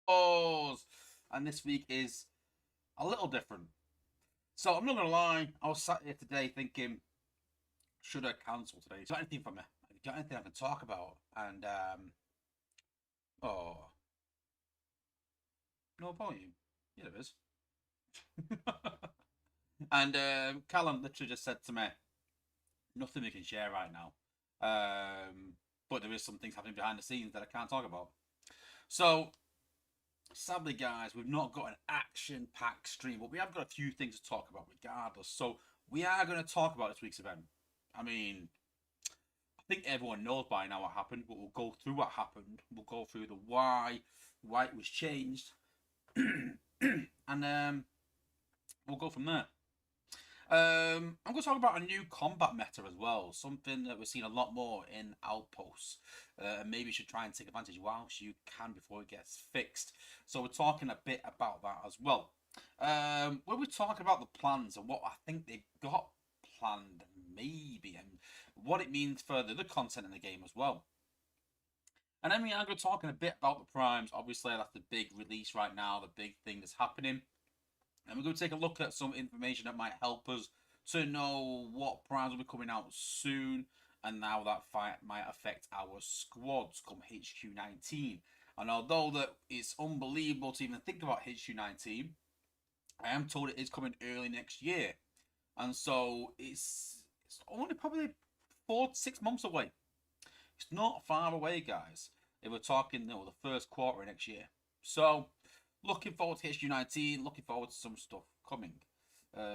Wars. And this week is a little different. So I'm not gonna lie, I was sat here today thinking, should I cancel today? Is there anything for me? Have you got anything I can talk about? And oh, no volume. Yeah, there is. And Callum literally just said to me, nothing we can share right now. But there is some things happening behind the scenes that I can't talk about. So sadly, guys, we've not got an action-packed stream, but we have got a few things to talk about regardless. So we are going to talk about this week's event. I mean, I think everyone knows by now what happened, but we'll go through what happened. We'll go through the why it was changed, and we'll go from there. I'm going to talk about a new combat meta as well, something that we're seeing a lot more in Outposts. And maybe you should try and take advantage whilst you can before it gets fixed. So we're talking a bit about that as well. When we talk about the plans and what I think they've got planned, maybe, and what it means for the other content in the game as well. And then we are going to talk a bit about the primes. Obviously, that's the big release right now, the big thing that's happening. And we're going to take a look at some information that might help us to know what primes will be coming out soon and how that fight might affect our squads come HQ19. And although that it's unbelievable to even think about HQ19, I am told it is coming early next year. And so it's only probably 4 to 6 months away. It's not far away, guys. If we're talking, the first quarter of next year. So looking forward to HQ19, looking forward to some stuff coming.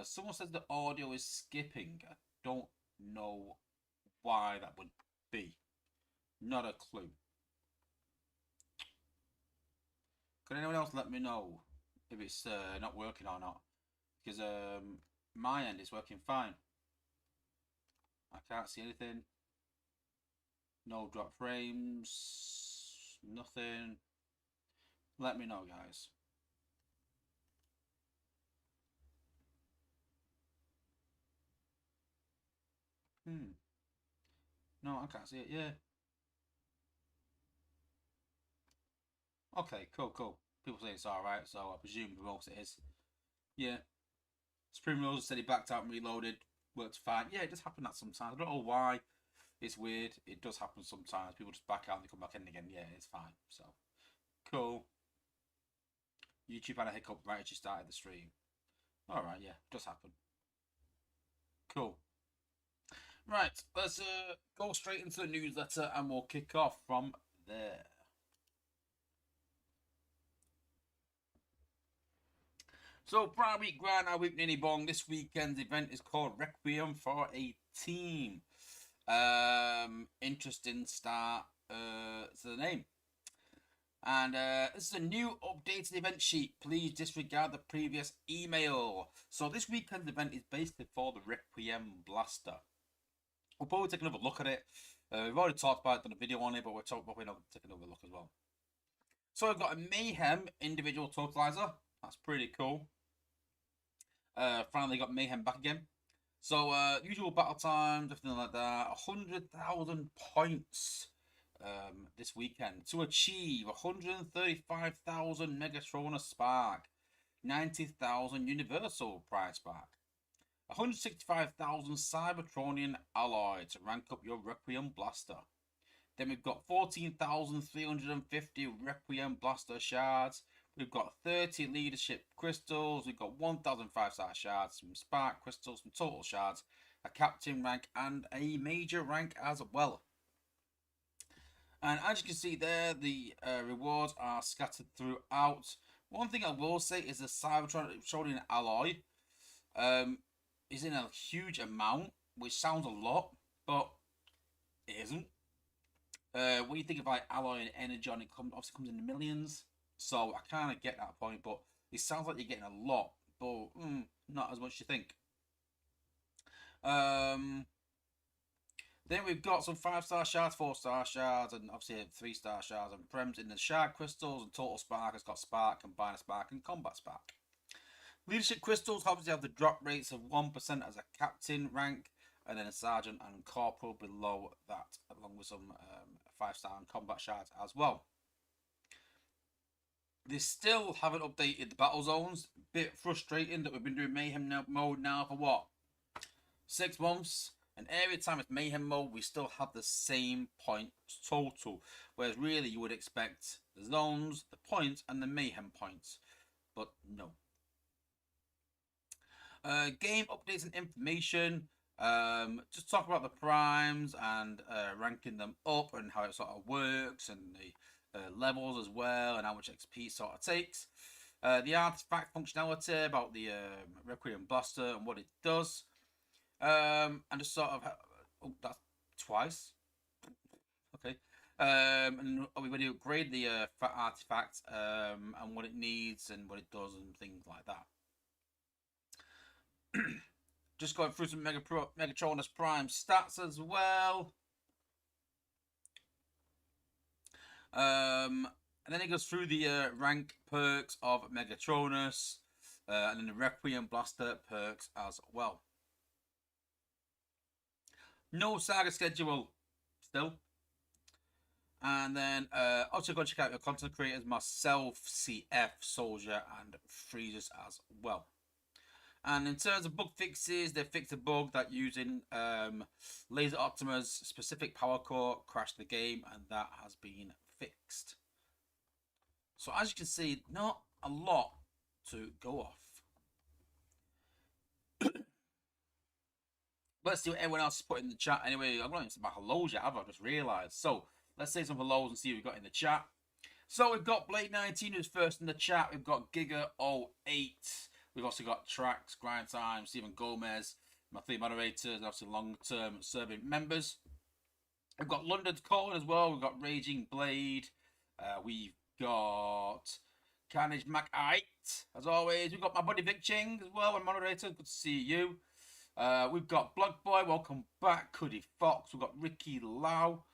Someone says the audio is skipping. I don't know why that would be. Not a clue. Can anyone else let me know if it's not working or not? Because my end is working fine. I can't see anything. No drop frames. Nothing. Let me know, guys. No, I can't see it. Yeah. Okay, cool. People say it's alright, so I presume for most it is. Yeah. Supreme Rose said he backed out and reloaded. Worked fine. Yeah, it does happen that sometimes. I don't know why. It's weird. It does happen sometimes. People just back out and they come back in again. Yeah, it's fine. So, cool. YouTube had a hiccup right as you started the stream. Alright, yeah. Does happen. Cool. Right, let's go straight into the newsletter and we'll kick off from there. So, Prime Week Grand Our Week Ninny Bong. This weekend's event is called Requiem for a Team. Interesting start to the name. And this is a new updated event sheet. Please disregard the previous email. So this weekend's event is basically for the Requiem Blaster. We'll probably take another look at it. We've already talked about it, done a video on it, but we're probably not taking another look as well. So I've got a Mayhem individual totalizer. That's pretty cool. Finally got Mayhem back again. So usual battle times, everything like that. 100,000 points this weekend to achieve 135,000 Megatrona Spark, 90,000 Universal Prize Spark, 165,000 Cybertronian Alloy to rank up your Requiem Blaster. Then we've got 14,350 Requiem Blaster Shards. We've got 30 Leadership Crystals. We've got 1,000 5-star shards, some Spark Crystals, some Total Shards, a Captain rank, and a Major rank as well. And as you can see there, the rewards are scattered throughout. One thing I will say is the Cybertronian Alloy is in a huge amount, which sounds a lot, but it isn't. When you think of like Alloy and Energon, it obviously comes in the millions. So I kind of get that point, but it sounds like you're getting a lot, but not as much as you think. Then we've got some 5-star shards, 4-star shards, and obviously 3-star shards and prems in the shard crystals. And Total Spark has got Spark, Combiner Spark, and Combat Spark. Leadership crystals obviously have the drop rates of 1% as a captain rank, and then a sergeant and corporal below that, along with some 5-star and combat shards as well. They still haven't updated the battle zones. Bit frustrating that we've been doing Mayhem mode now for what? 6 months? And every time it's Mayhem mode, we still have the same points total. Whereas really you would expect the zones, the points, and the Mayhem points. But no. Game updates and information. Just talk about the primes and ranking them up and how it sort of works and the levels as well and how much XP sort of takes. The artifact functionality about the Requiem Blaster and what it does. And just sort of oh, that's twice. Okay. And are we going to upgrade the artifact and what it needs and what it does and things like that. Just going through some Megatronus Prime stats as well. And then it goes through the rank perks of Megatronus and then the Requiem Blaster perks as well. No saga schedule still. And then also go check out your content creators, myself, CF, Soldier, and Freezers as well. And in terms of bug fixes, they fixed a bug that using Laser Optima's specific power core crashed the game, and that has been fixed. So as you can see, not a lot to go off. Let's see what everyone else has put in the chat. Anyway, I'm not even saying about hellos yet, have I? Just realised. So let's say some hellos and see what we've got in the chat. So we've got Blade19 who's first in the chat. We've got Giga08. We've also got Trax, Grind Time, Stephen Gomez, my 3 moderators, and obviously long-term serving members. We've got London's Calling as well. We've got Raging Blade. We've got Carnage Macite, as always. We've got my buddy Vic Ching as well, my moderator. Good to see you. We've got Blood Boy. Welcome back. Cuddy Fox. We've got Ricky Lau.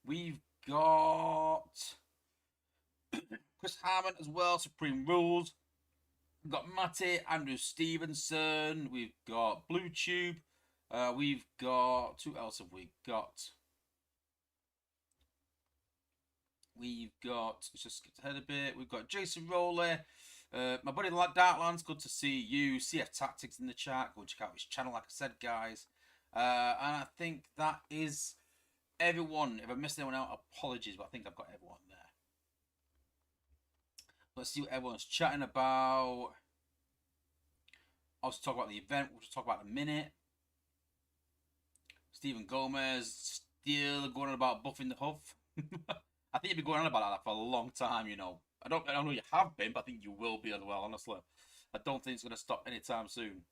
We've got Chris Harmon as well. Supreme Rules. We've got Matty, Andrew Stevenson. We've got Blue Tube. We've got... Who else have we got? We've got... Let's just get ahead a bit. We've got Jason Rowley. My buddy Darklands, good to see you. CF Tactics in the chat. Go check out his channel, like I said, guys. And I think that is everyone. If I missed anyone out, apologies, but I think I've got everyone there. Let's see what everyone's chatting about. I'll talk about the event. We'll just talk about in a minute. Stephen Gomez still going on about buffing the Huff. I think you've been going on about that for a long time, you know. I don't know you have been, but I think you will be as well, honestly. I don't think it's going to stop anytime soon.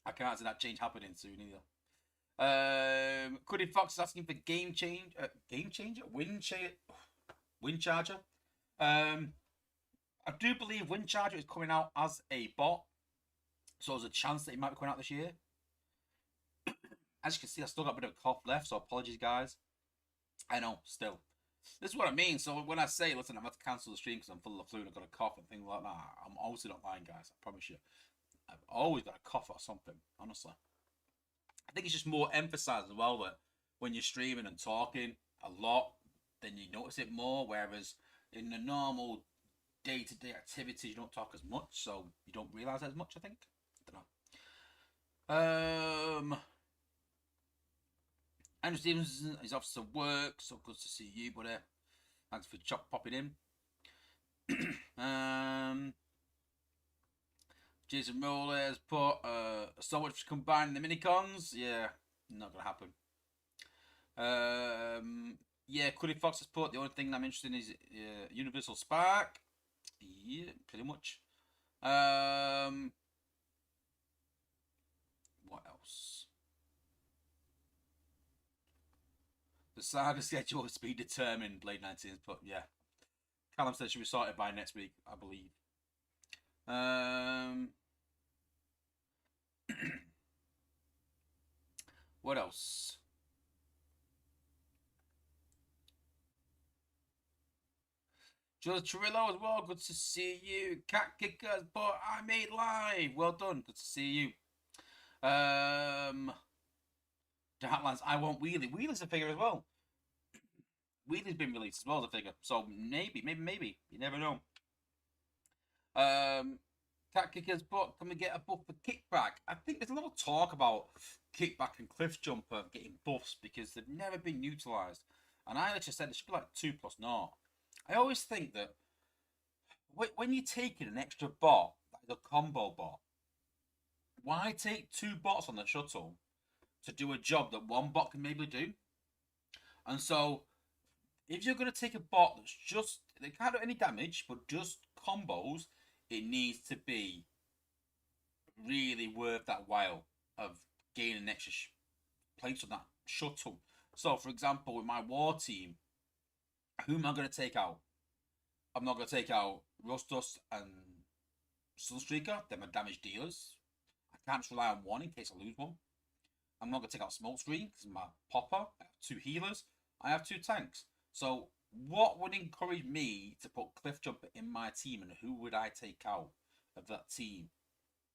I can't see that change happening soon either. Cuddy Fox is asking for Wind Charger. I do believe Wind Charger is coming out as a bot. So there's a chance that it might be coming out this year. As you can see, I still got a bit of a cough left, so apologies, guys. I know, still. This is what I mean. So when I say, listen, I'm going to cancel the stream because I'm full of flu and I've got a cough and things like that, I'm obviously not lying, guys. I promise you. I've always got a cough or something, honestly. I think it's just more emphasized as well that when you're streaming and talking a lot, then you notice it more. Whereas in the normal day-to-day activities, you don't talk as much, so you don't realise as much, I think. I don't know. Andrew Stevenson is off to work, so good to see you, buddy. Thanks for popping in. Jason Rowley has put so much for combining the minicons. Yeah, not gonna happen. Yeah, Cuddy Fox has put the only thing I'm interested in is Universal Spark. Yeah, pretty much. What else? The saga schedule has been determined, Blade19's put, yeah. Callum said she'll be sorted by next week, I believe. What else? George Trillo as well, good to see you. Cat Kickers, but I made live. Well done, good to see you. Darklands, I want Wheelie. Wheelie's a figure as well. Wheelie's been released as well as a figure. So maybe. You never know. Cat kickers, but can we get a buff for kickback? I think there's a lot of talk about kickback and cliff jumper getting buffs because they've never been utilised. And I actually said it should be like 2+0. I always think that when you're taking an extra bot, like a combo bot, why take 2 bots on the shuttle to do a job that 1 bot can maybe do? And so, if you're going to take a bot that's just, they can't do any damage, but just combos, it needs to be really worth that while of gaining an extra place on that shuttle. So, for example, with my war team, who am I going to take out? I'm not going to take out Rust and Sunstreaker. They're my damage dealers. I can't just rely on one in case I lose one. I'm not going to take out Smokescreen because my popper. I have 2 healers. I have 2 tanks. So what would encourage me to put Cliff Jumper in my team, and who would I take out of that team?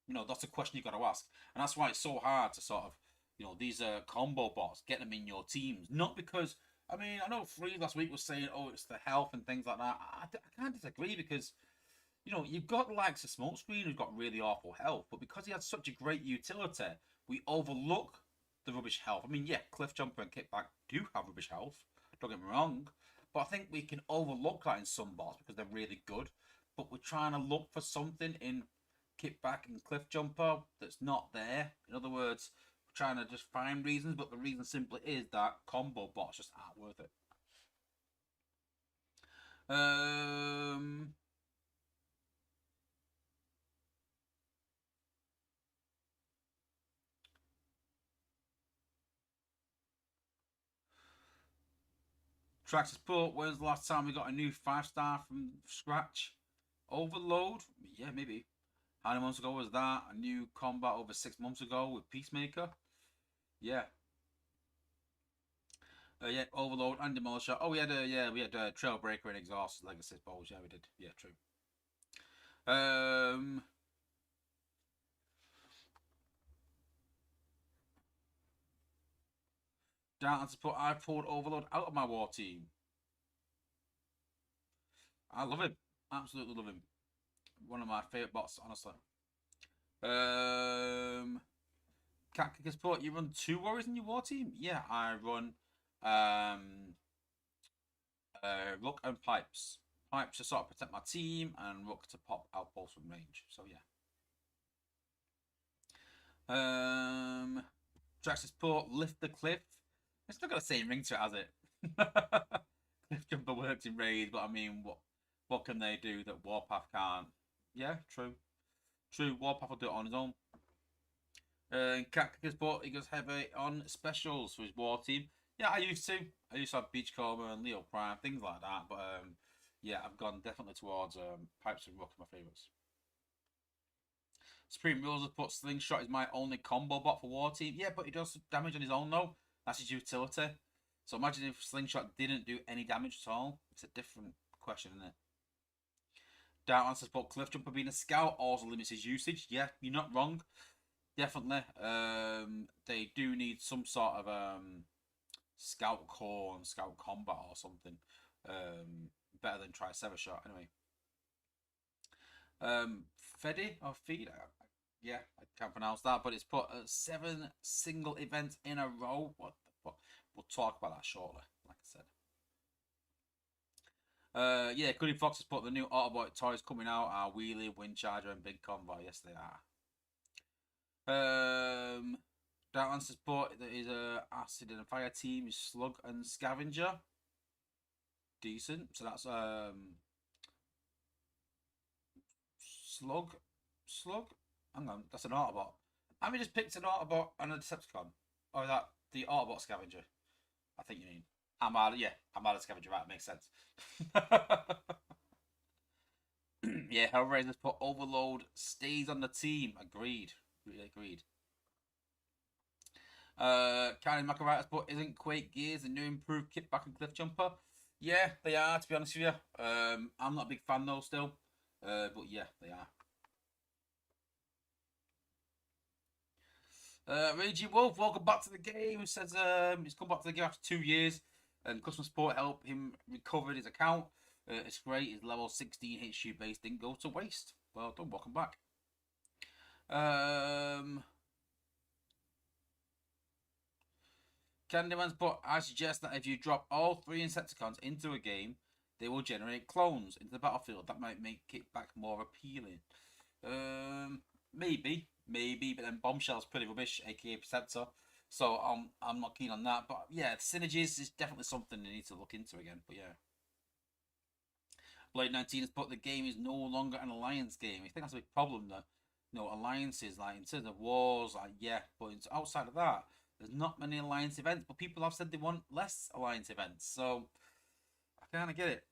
You know, that's a question you've got to ask. And that's why it's so hard to sort of, you know, these combo bots, get them in your teams. Not because, I mean, I know Free last week was saying, oh, it's the health and things like that. I can't disagree because, you know, you've got the likes of Smokescreen who's got really awful health, but because he has such a great utility, we overlook the rubbish health. I mean, yeah, Cliff Jumper and Kickback do have rubbish health, don't get me wrong, but I think we can overlook that in some bots because they're really good, but we're trying to look for something in Kickback and Cliff Jumper that's not there. In other words, we're trying to just find reasons, but the reason simply is that combo bots just aren't worth it. Traxxas Port, when's the last time we got a new 5-star from scratch? Overload? Yeah, maybe. How many months ago was that? A new combat over 6 months ago with Peacemaker? Yeah. Yeah, Overload and Demolisher. Oh, we had Trailbreaker and Exhaust Legacy Bowls. Yeah, we did. Yeah, true. Down to put, I pulled Overload out of my war team. I love him. Absolutely love him. One of my favourite bots, honestly. Cat Kicker Sport, you run 2 warriors in your war team? Yeah, I run Rook and Pipes. Pipes to sort of protect my team, and Rook to pop outposts from range. So yeah. Traxxas Port, Lift the Cliff. It's not got the same ring to it, has it? Cliff Jumper works in raid, but I mean, what can they do that Warpath can't? Yeah, true. True, Warpath will do it on his own. Cat Kicker Sport, he goes heavy on specials for his war team. Yeah, I used to. I used to have Beachcomber and Leo Prime, things like that. But yeah, I've gone definitely towards Pipes and Rook, my favourites. Supreme Rules have put Slingshot is my only combo bot for war team. Yeah, but he does damage on his own though. That's his utility. So imagine if Slingshot didn't do any damage at all. It's a different question, isn't it? Dark Answers put Cliff Jumper being a scout also limits his usage. Yeah, you're not wrong. Definitely. They do need some sort of scout core and scout combat or something. Better than Triceratops anyway. Fedi or Feed? Yeah, I can't pronounce that, but it's put 7 single events in a row. What the fuck? We'll talk about that shortly, like I said. Yeah, Goody Fox has put the new Autobot toys coming out are Wheelie, Windcharger, and Big Convoy. Yes, they are. That answers put that is a Acid and Fire team is Slug and Scavenger. Decent. So that's Slug. Hang on, that's an Autobot. I just picked an Autobot and a Decepticon. Or is that the Autobot Scavenger? I think you mean. Armada Scavenger, right, makes sense. Yeah, Hellraiser's put Overload stays on the team. Agreed. Really agreed. Karen McAvitter's put isn't Quake Gears a new improved Kickback and Cliff Jumper? Yeah, they are, to be honest with you. I'm not a big fan though still. But yeah, they are. Raging Wolf, welcome back to the game. He says he's come back to the game after 2 years, and customer support helped him recover his account. It's great. His level 16 HQ base didn't go to waste. Well done. Welcome back. Candyman's put, I suggest that if you drop all 3 Insecticons into a game, they will generate clones into the battlefield. That might make it back more appealing. Maybe, but then Bombshell's pretty rubbish, aka Perceptor. So I'm not keen on that. But yeah, synergies is definitely something they need to look into again. But yeah. Blade 19 has put, the game is no longer an alliance game. I think that's a big problem that, alliances, like in terms of wars, like yeah, but outside of that, there's not many alliance events, but people have said they want less alliance events. So I kind of get it.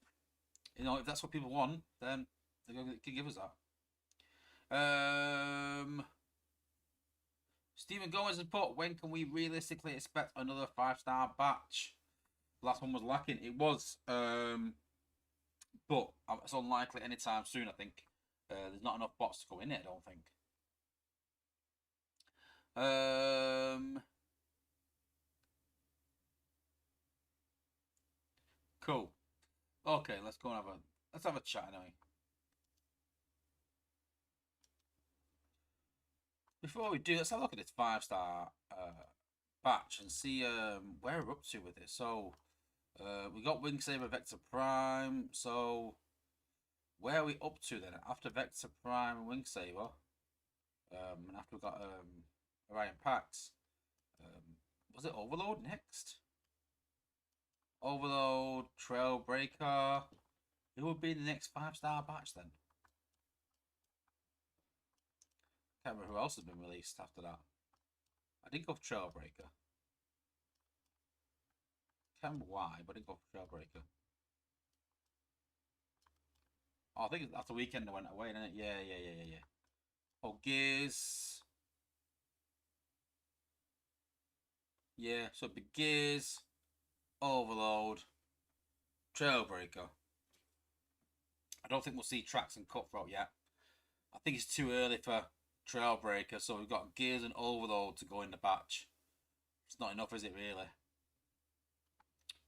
If that's what people want, then they can give us that. Stephen Gomez has put, when can we realistically expect another 5-star batch? The last one was lacking. It was, but it's unlikely anytime soon, I think. There's not enough bots to go in it, I don't think. Cool. Okay, let's go and have a chat anyway. Before we do, let's have a look at this 5-star batch and see where we're up to with it. So we got Wingsaber, Vector Prime. So where are we up to then? After Vector Prime and Wingsaber, and after we got Orion Pax, was it Overload next? Overload, Trailbreaker. Who would be the next 5-star batch then? Can't remember who else has been released after that. I did go for Trailbreaker. Can't remember why, but I did go for Trailbreaker. Oh, I think after the weekend I went away, didn't it? Yeah. Oh, Gears. Yeah, so it'd be Gears, Overload, Trailbreaker. I don't think we'll see Tracks and Cutthroat yet. I think it's too early for Trailbreaker, so we've got Gears and Overload to go in the batch. It's not enough, is it, really?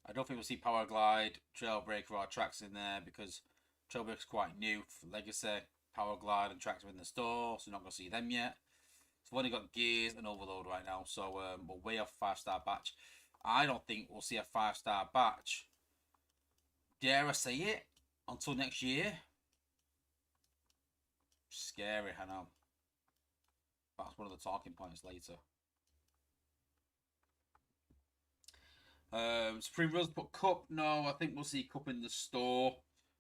I don't think we'll see Powerglide, Trailbreaker, or Tracks in there because Trailbreaker's quite new for Legacy. Powerglide and Tracks are in the store, so we're not going to see them yet. So we've only got Gears and Overload right now, so we're way off 5-star batch. I don't think we'll see a 5-star batch, dare I say it, until next year. Scary, I know. That's one of the talking points later. Supreme Rose put Cup. No, I think we'll see Cup in the store,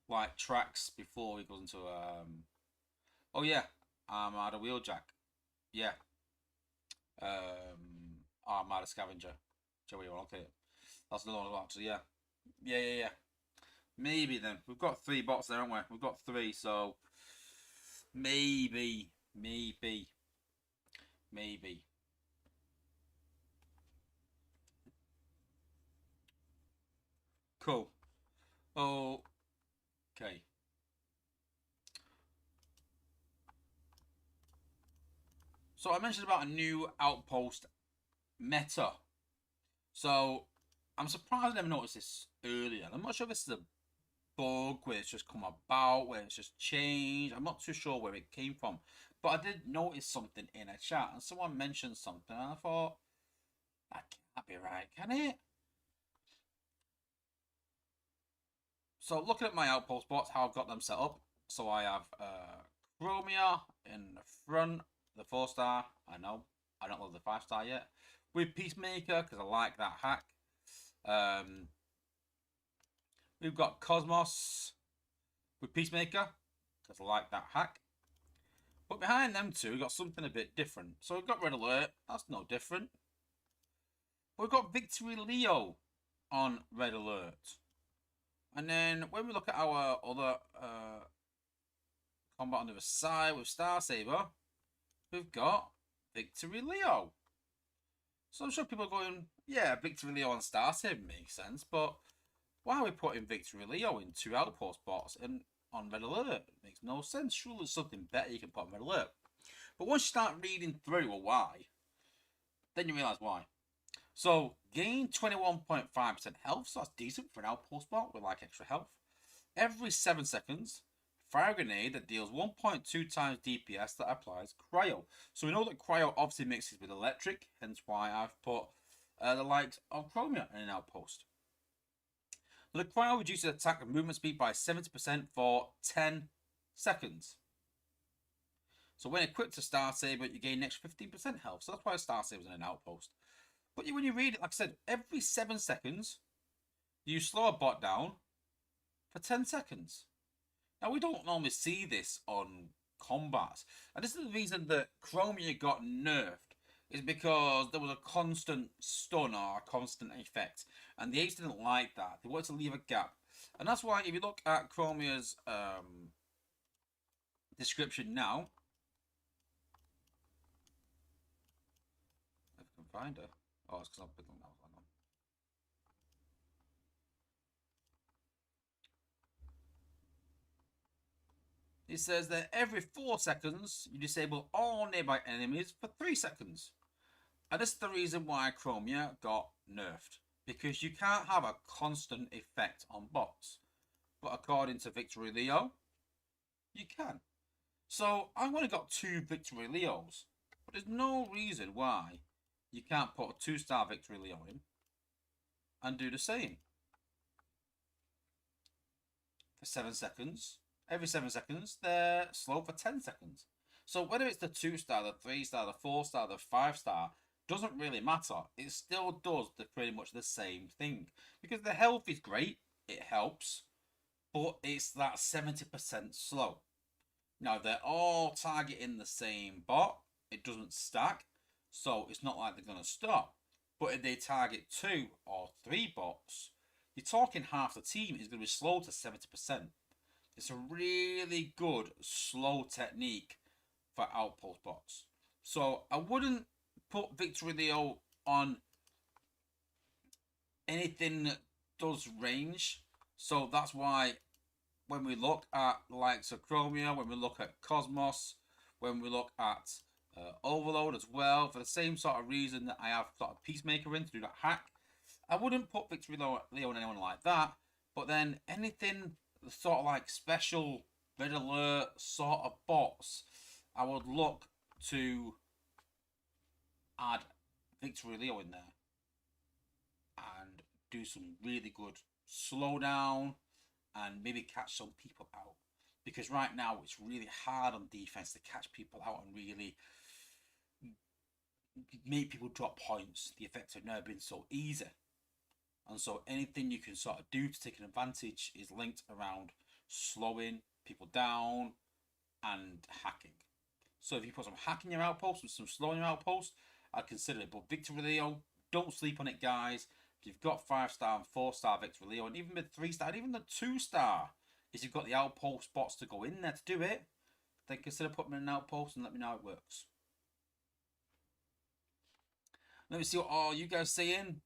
like Tracks, before he goes into oh yeah, Armada Wheeljack. Yeah. Armada Scavenger. Joey, okay. That's another one actually. Yeah. Maybe then we've got 3 bots there, haven't we? We've got 3, so maybe. Cool. Okay. So I mentioned about a new Outpost meta. So I'm surprised I never noticed this earlier. I'm not sure if this is a bug where it's just come about, where it's just changed. I'm not too sure where it came from. But I did notice something in a chat and someone mentioned something and I thought, that can't be right, can it? So looking at my Outpost bots, how I've got them set up. So I have Chromia in the front, the 4-star. I know. I don't love the 5-star yet. With Peacemaker, because I like that hack. We've got Cosmos with Peacemaker, because I like that hack. But behind them two, we've got something a bit different. So we've got Red Alert. That's no different. But we've got Victory Leo on Red Alert. And then when we look at our other combat on the other side with Star Saber, we've got Victory Leo. So I'm sure people are going, yeah, Victory Leo and Star Saber makes sense, but why are we putting Victory Leo in 2 Outpost bots and on Red Alert? It makes no sense. Surely there's something better you can put on Red Alert. But once you start reading through why, then you realise why. So, gain 21.5% health, so that's decent for an Outpost bot with like extra health. Every 7 seconds, Fire grenade that deals 1.2 times DPS that applies cryo. So we know that cryo obviously mixes with electric, hence why I've put the likes of Chromia in an outpost. The cryo reduces attack and movement speed by 70% for 10 seconds. So when equipped to Star Saber, you gain an extra 15% health. So that's why Star Saber's in an outpost. But when you read it, like I said, every 7 seconds, you slow a bot down for 10 seconds. Now, we don't normally see this on combats. And this is the reason that Chromia got nerfed. Is because there was a constant stun or a constant effect. And the Apes didn't like that. They wanted to leave a gap. And that's why if you look at Chromia's description now, if I can find her. Oh, it's because I've been on that one. It says that every 4 seconds, you disable all nearby enemies for 3 seconds. And this is the reason why Chromia got nerfed. Because you can't have a constant effect on bots. But according to Victory Leo, you can. So I've only got 2 Victory Leos. But there's no reason why you can't put a 2-star Victory Leo in and do the same. For 7 seconds. Every 7 seconds, they're slow for 10 seconds. So whether it's the 2-star, the 3-star, the 4-star, the 5-star, doesn't really matter. It still does pretty much the same thing. Because the health is great, it helps, but it's that 70% slow. Now, they're all targeting the same bot. It doesn't stack, so it's not like they're going to stop. But if they target 2 or 3 bots, you're talking half the team is going to be slow to 70%. It's a really good slow technique for outpost bots. So I wouldn't put Victory Leo on anything that does range. So that's why when we look at the likes of Chromia, when we look at Cosmos, when we look at Overload as well, for the same sort of reason that I have got a Peacemaker in to do that hack, I wouldn't put Victory Leo on anyone like that. But then anything sort of like special red alert sort of bots, I would look to add Victory Leo in there and do some really good slowdown and maybe catch some people out. Because right now it's really hard on defense to catch people out and really make people drop points. The effects have never been so easy. And so anything you can sort of do to take an advantage is linked around slowing people down and hacking. So if you put some hacking your outpost and some slowing your outpost, I'd consider it. But Victory Leo, don't sleep on it, guys. If you've got 5-star and 4-star Victory Leo, and even with 3-star, and even the 2-star, if you've got the outpost bots to go in there to do it, then consider putting them in an outpost and let me know how it works. Let me see what all you guys saying.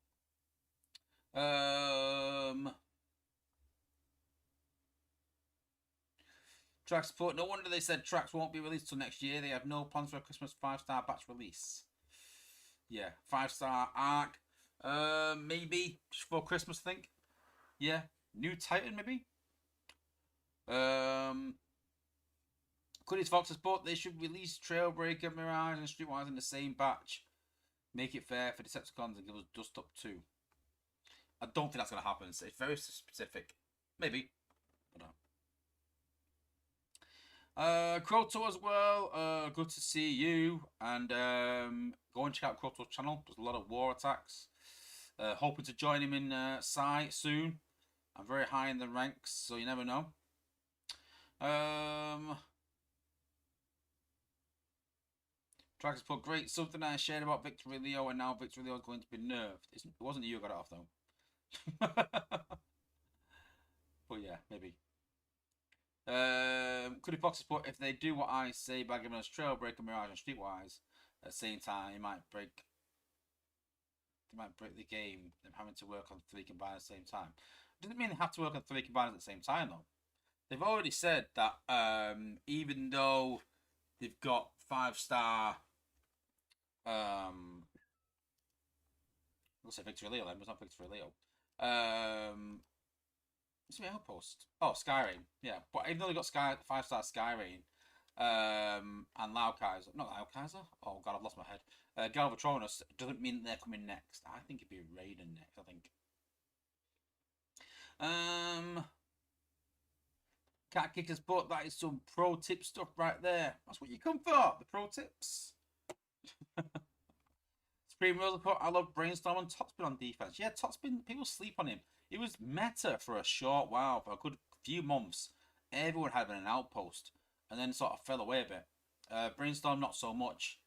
Track support. No wonder they said tracks won't be released till next year. They have no plans for a Christmas 5-star batch release. Yeah, 5-star arc. Maybe for Christmas, I think. Yeah, new Titan maybe. Could Fox support? They should release Trailbreaker, Mirage, and Streetwise in the same batch. Make it fair for Decepticons and give us Dust Up too. I don't think that's going to happen. It's very specific. Maybe. Kroto as well. Good to see you. And go and check out Kroto's channel. There's a lot of war attacks. Hoping to join him in Psy soon. I'm very high in the ranks, so you never know. Trackers put great. Something I shared about Victory Leo, and now Victory Leo is going to be nerfed. It wasn't you who got it off though. But yeah, maybe. Could Fox support if they do what I say by giving us Trailbreaker, Mirage, and Streetwise at the same time? They might break the game. Them having to work on 3 combined at the same time. Doesn't mean they have to work on 3 combined at the same time though. They've already said that even though they've got 5-star, let's say Victory Leo then, but it's not Victory Leo. What's my outpost? Oh, Skyrain. Yeah, but even though they got 5-star Skyrain, and Laukaiser, not Laukaiser. Oh god, I've lost my head. Galvatronus doesn't mean they're coming next. I think it'd be Raiden next. I think. Cat Kicker's Butt, that is some pro tip stuff right there. That's what you come for, the pro tips. Supreme Rosa, I love Brainstorm and Topspin on defense. Yeah, Topspin, people sleep on him. He was meta for a short while, for a good few months. Everyone had an outpost, and then sort of fell away a bit. Brainstorm, not so much.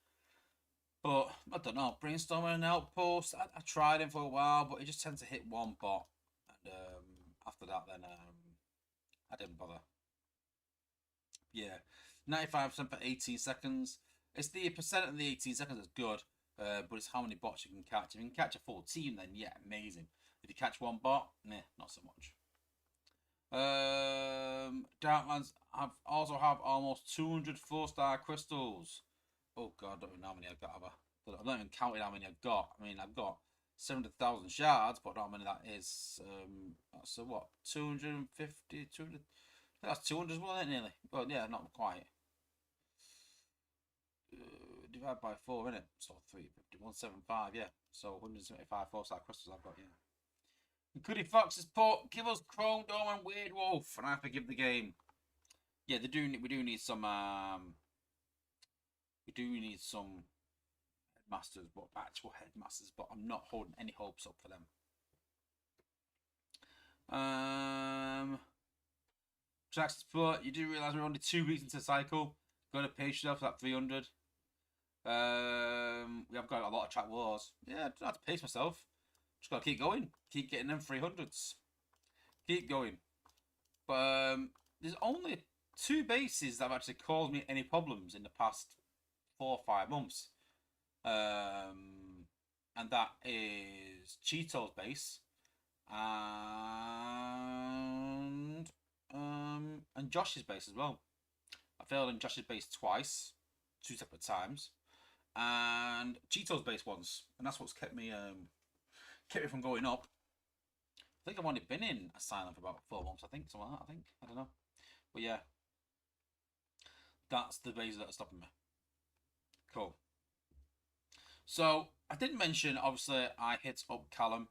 But, I don't know, Brainstorm and an outpost, I tried him for a while, but he just tends to hit one bot. And after that, then I didn't bother. Yeah, 95% for 18 seconds. It's the percent of the 18 seconds that's good, but it's how many bots you can catch. If you can catch a full team, then yeah, amazing. If you catch one bot, nah, not so much. Darklands also have almost 200 4-star crystals. Oh god, I don't even know how many I've got. I've not even counted how many I've got. I mean, I've got 700,000 shards, but I don't know how many that is. So what? 250, 200. That's 200 as well, isn't it, nearly? Well, yeah, not quite. Divide by 4, innit? So 350, 175, yeah. So 175 4-star crystals I've got, yeah. Goody Fox's put, give us Chrome Dome and Weird Wolf, and I forgive the game. Yeah, we do need some headmasters, but actual headmasters, but I'm not holding any hopes up for them. Jackson's put, you do realise we're only 2 weeks into the cycle. Got to pace yourself for that 300. We have got a lot of track wars. Yeah, I don't have to pace myself. Just got to keep going. Keep getting them 300s. Keep going. But there's only 2 bases that have actually caused me any problems in the past 4 or 5 months. And that is Cheeto's base and Josh's base as well. I failed in Josh's base twice, 2 separate times, and Cheeto's base once, and that's what's kept me from going up. I think I've only been in Asylum for about 4 months. I think something like that. I don't know, but yeah, that's the base that's stopping me. Cool. So I didn't mention, obviously, I hit up Callum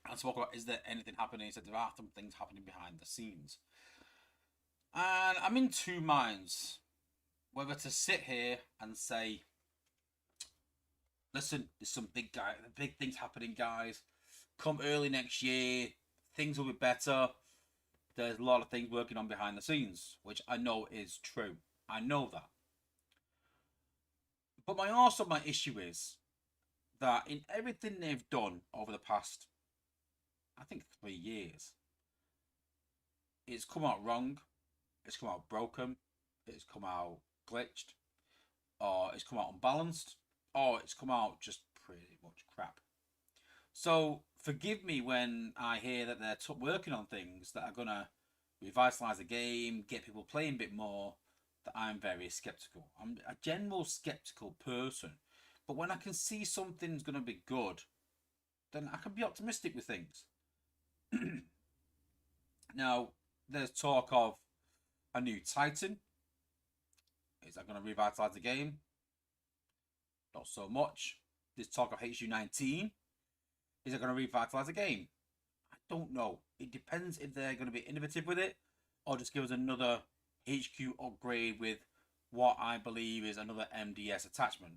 and spoke about, is there anything happening? He said there are some things happening behind the scenes. And I'm in 2 minds whether to sit here and say, listen, there's some big things happening, guys. Come early next year, things will be better. There's a lot of things working on behind the scenes, which I know is true. I know that. But my issue is that in everything they've done over the past, I think, 3 years, it's come out wrong, it's come out broken, it's come out glitched, or it's come out unbalanced, or it's come out just pretty much crap. So forgive me when I hear that they're working on things that are going to revitalise the game, get people playing a bit more, that I'm very sceptical. I'm a general sceptical person. But when I can see something's going to be good, then I can be optimistic with things. Now, there's talk of a new Titan. Is that going to revitalise the game? Not so much. There's talk of HU19. Is it going to revitalise the game? I don't know. It depends if they're going to be innovative with it, or just give us another HQ upgrade with what I believe is another MDS attachment.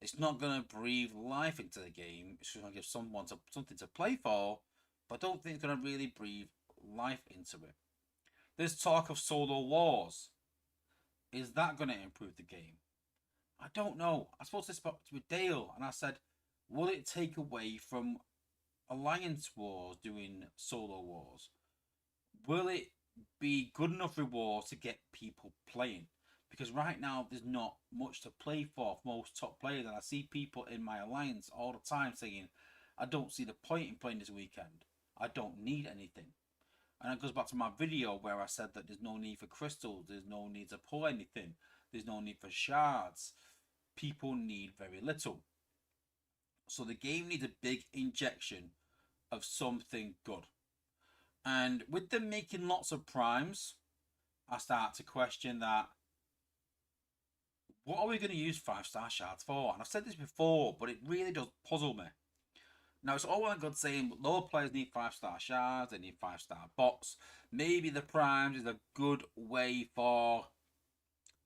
It's not going to breathe life into the game. It's just going to give someone something to play for, but I don't think it's going to really breathe life into it. There's talk of solo wars. Is that going to improve the game? I don't know. I spoke to this with Dale, and I said, will it take away from Alliance Wars doing solo wars? Will it be good enough reward to get people playing? Because right now there's not much to play for most top players, and I see people in my alliance all the time saying, I don't see the point in playing this weekend. I don't need anything. And it goes back to my video where I said that there's no need for crystals, there's no need to pull anything, there's no need for shards. People need very little. So the game needs a big injection of something good. And with them making lots of primes, I start to question that. What are we going to use 5-star shards for? And I've said this before, but it really does puzzle me. Now, it's all well and good saying lower players need 5-star shards, they need 5-star bots. Maybe the primes is a good way for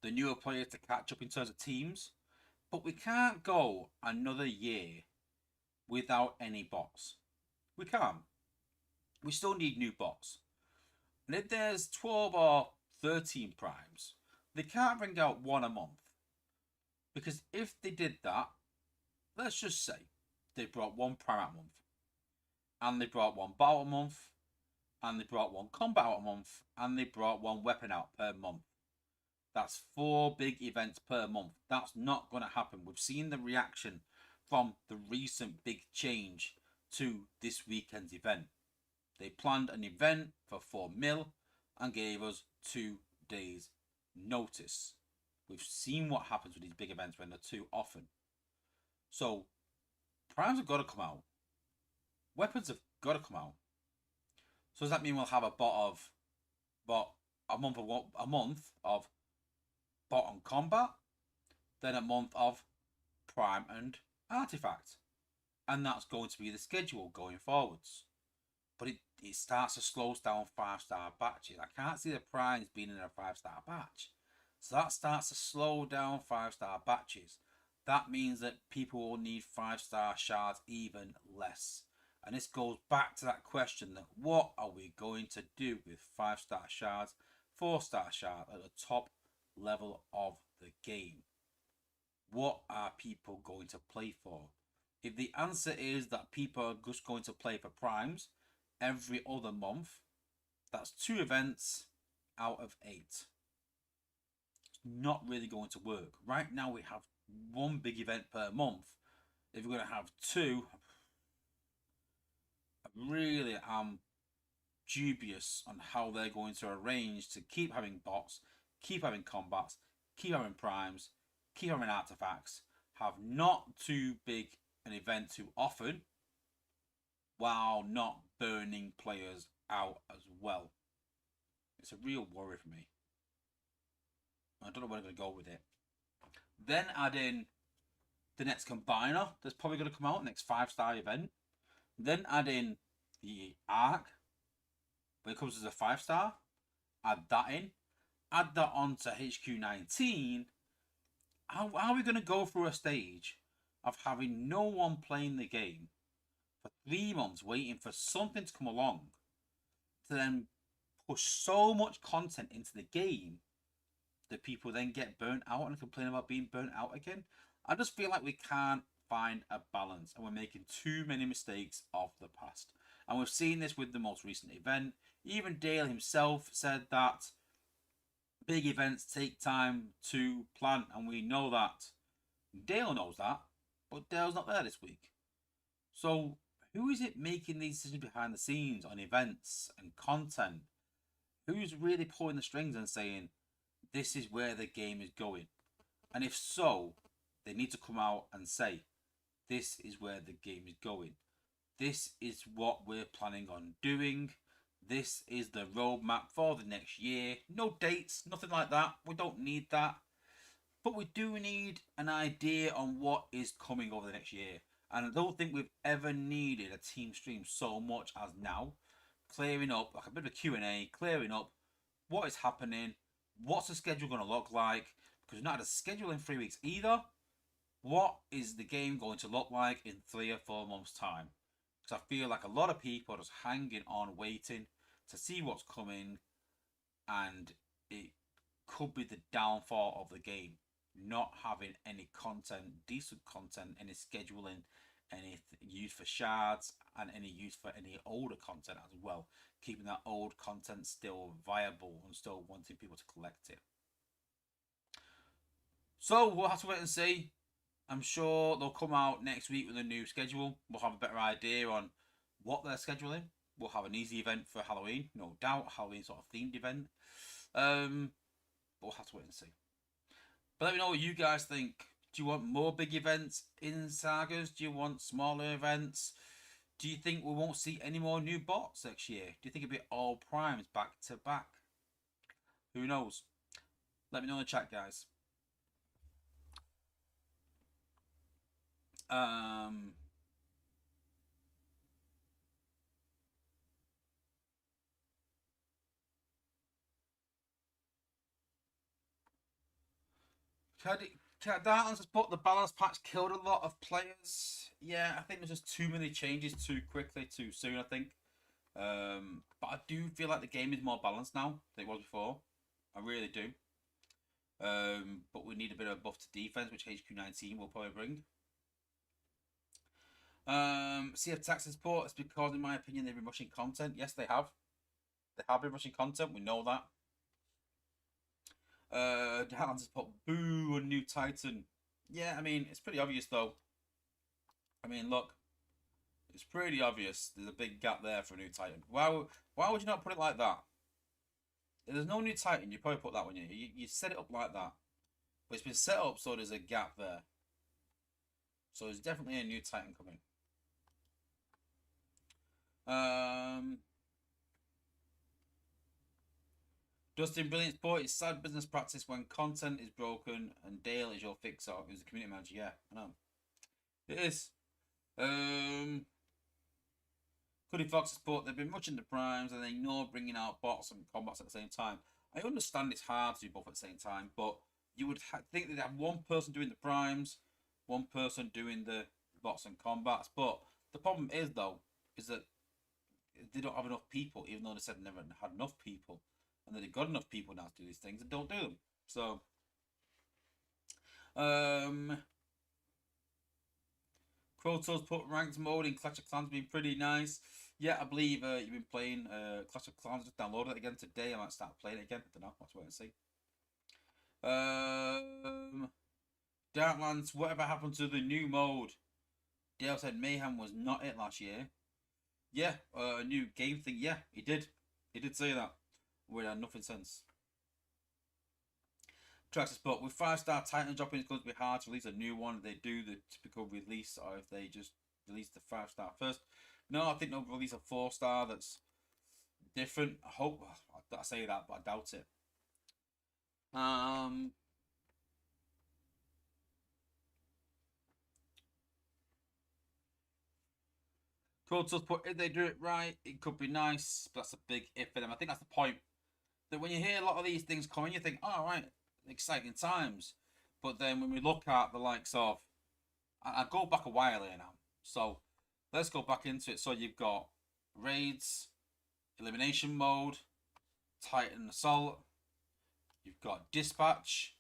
the newer players to catch up in terms of teams. But we can't go another year without any bots. We can't. We still need new bots. And if there's 12 or 13 primes, they can't bring out one a month. Because if they did that, let's just say they brought one prime out a month, and they brought one battle a month, and they brought one combat out a month, and they brought one weapon out per month. That's 4 big events per month. That's not going to happen. We've seen the reaction from the recent big change to this weekend's event. They planned an event for 4 mil and gave us 2 days notice. We've seen what happens with these big events when they're too often. So, primes have got to come out. Weapons have got to come out. So does that mean we'll have a month of bot and combat, then a month of prime and artifact, and that's going to be the schedule going forwards? But it starts to slow down 5-star batches. I can't see the primes being in a 5-star batch. So that starts to slow down 5-star batches. That means that people will need 5-star shards even less. And this goes back to that question that what are we going to do with 5-star shards, 4-star shards at the top level of the game? What are people going to play for? If the answer is that people are just going to play for primes every other month, that's 2 events out of 8. It's not really going to work. Right now we have 1 big event per month. If we're going to have 2, I really am dubious on how they're going to arrange to keep having bots, keep having combats, keep having primes, keep having artifacts, have not too big an event too often, while not burning players out as well. It's a real worry for me. I don't know where I'm going to go with it. Then add in the next combiner that's probably going to come out, next 5-star event. Then add in the arc, when it comes as a 5-star. Add that in. Add that on to HQ19. How are we going to go through a stage of having no one playing the game for 3 months waiting for something to come along to then push so much content into the game that people then get burnt out and complain about being burnt out again? I just feel like we can't find a balance and we're making too many mistakes of the past. And we've seen this with the most recent event. Even Dale himself said that big events take time to plan, and we know that. Dale knows that, but Dale's not there this week. So who is it making these decisions behind the scenes on events and content? Who's really pulling the strings and saying, this is where the game is going? And if so, they need to come out and say, this is where the game is going. This is what we're planning on doing. This is the roadmap for the next year. No dates, nothing like that. We don't need that. But we do need an idea on what is coming over the next year. And I don't think we've ever needed a team stream so much as now. Clearing up, like a bit of a Q&A, clearing up what is happening, what's the schedule going to look like, because we've not had a schedule in 3 weeks either. What is the game going to look like in 3 or 4 months' time? Because I feel like a lot of people are just hanging on, waiting to see what's coming, and it could be the downfall of the game. Not having any content, decent content, any scheduling, any use for shards, and any use for any older content as well. Keeping that old content still viable and still wanting people to collect it. So we'll have to wait and see. I'm sure they'll come out next week with a new schedule. We'll have a better idea on what they're scheduling. We'll have an easy event for Halloween, no doubt. Halloween sort of themed event. But we'll have to wait and see. But let me know what you guys think. Do you want more big events in Sagas? Do you want smaller events? Do you think we won't see any more new bots next year? Do you think it'll be all primes back to back? Who knows? Let me know in the chat, guys. Um, Dartlands has put the balance patch killed a lot of players. Yeah, I think there's just too many changes too quickly, too soon. I think, but I do feel like the game is more balanced now than it was before. I really do. But we need a bit of a buff to defense, which HQ19 will probably bring. Sea of Tax Support is because, in my opinion, they've been rushing content. Yes, they have. They have been rushing content. We know that. Dartlands has put boo on New Titan. Yeah, I mean, it's pretty obvious though. I mean, look, it's pretty obvious. There's a big gap there for a New Titan. Why would you not put it like that? If there's no New Titan, you probably put that one in. You set it up like that. But it's been set up so there's a gap there. So there's definitely a New Titan coming. Dustin Brilliant Sport, it's sad business practice when content is broken and Dale is your fixer. Who's the community manager? Yeah, I know. It is. Cuddy Fox Sport, they've been rushing the primes and they ignore bringing out bots and combats at the same time. I understand it's hard to do both at the same time, but you would think they'd have one person doing the primes, one person doing the bots and combats. But the problem is, though, is that they don't have enough people, even though they said they never had enough people. And that they've got enough people now to do these things and don't do them. So, Krotos put ranked mode in Clash of Clans being pretty nice. Yeah, I believe you've been playing Clash of Clans. Just downloaded it again today. I might start playing it again. I don't know. Let's wait and see. Darklands, whatever happened to the new mode? Dale said Mayhem was not it last year. Yeah, a new game thing. Yeah, he did. He did say that. We had nothing since. Traxxas Spot, with 5-star Titan dropping, it's going to be hard to release a new one. If they do the typical release, or if they just release the 5-star first. No, I think they'll release a 4-star that's different. I hope. I say that, but I doubt it. Krotos put, if they do it right, it could be nice, but that's a big if for them. I think that's the point. That when you hear a lot of these things coming, you think, oh, right, exciting times. But then when we look at the likes of, I go back a while here now. So let's go back into it. So you've got raids, elimination mode, Titan assault. You've got dispatch.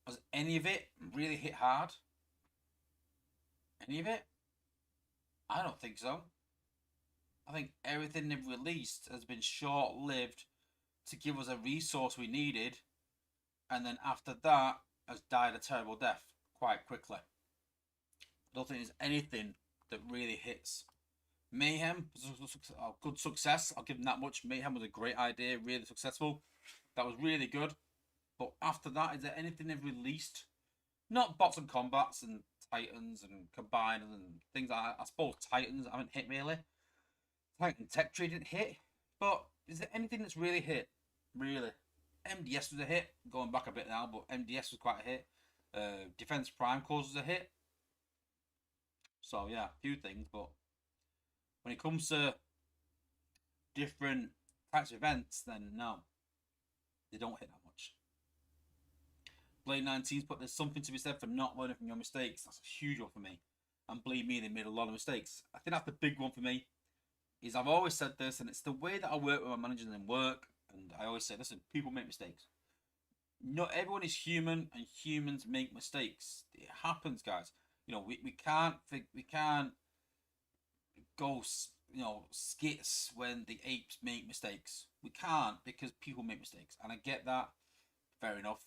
Has any of it really hit hard? Any of it? I don't think so. I think everything they've released has been short-lived to give us a resource we needed, and then after that has died a terrible death quite quickly. I don't think there's anything that really hits. Mayhem was a good success. I'll give them that much. Mayhem was a great idea, really successful. That was really good. But after that, is there anything they've released? Not bots and combats and Titans and combiners and things like that. I suppose Titans haven't hit really. Titan Tech Tree didn't hit. But is there anything that's really hit? Really? MDS was a hit. Going back a bit now, but MDS was quite a hit. Defense Prime Cause was a hit. So yeah, a few things, but when it comes to different types of events, then no, they don't hit that much. Blade 19's put, there's something to be said for not learning from your mistakes. That's a huge one for me. And believe me, they made a lot of mistakes. I think that's the big one for me. Is I've always said this, and it's the way that I work with my managers in work. And I always say, listen, people make mistakes. Not everyone is human, and humans make mistakes. It happens, guys. You know, we can't go, you know, skits when the apes make mistakes. We can't, because people make mistakes, and I get that. Fair enough.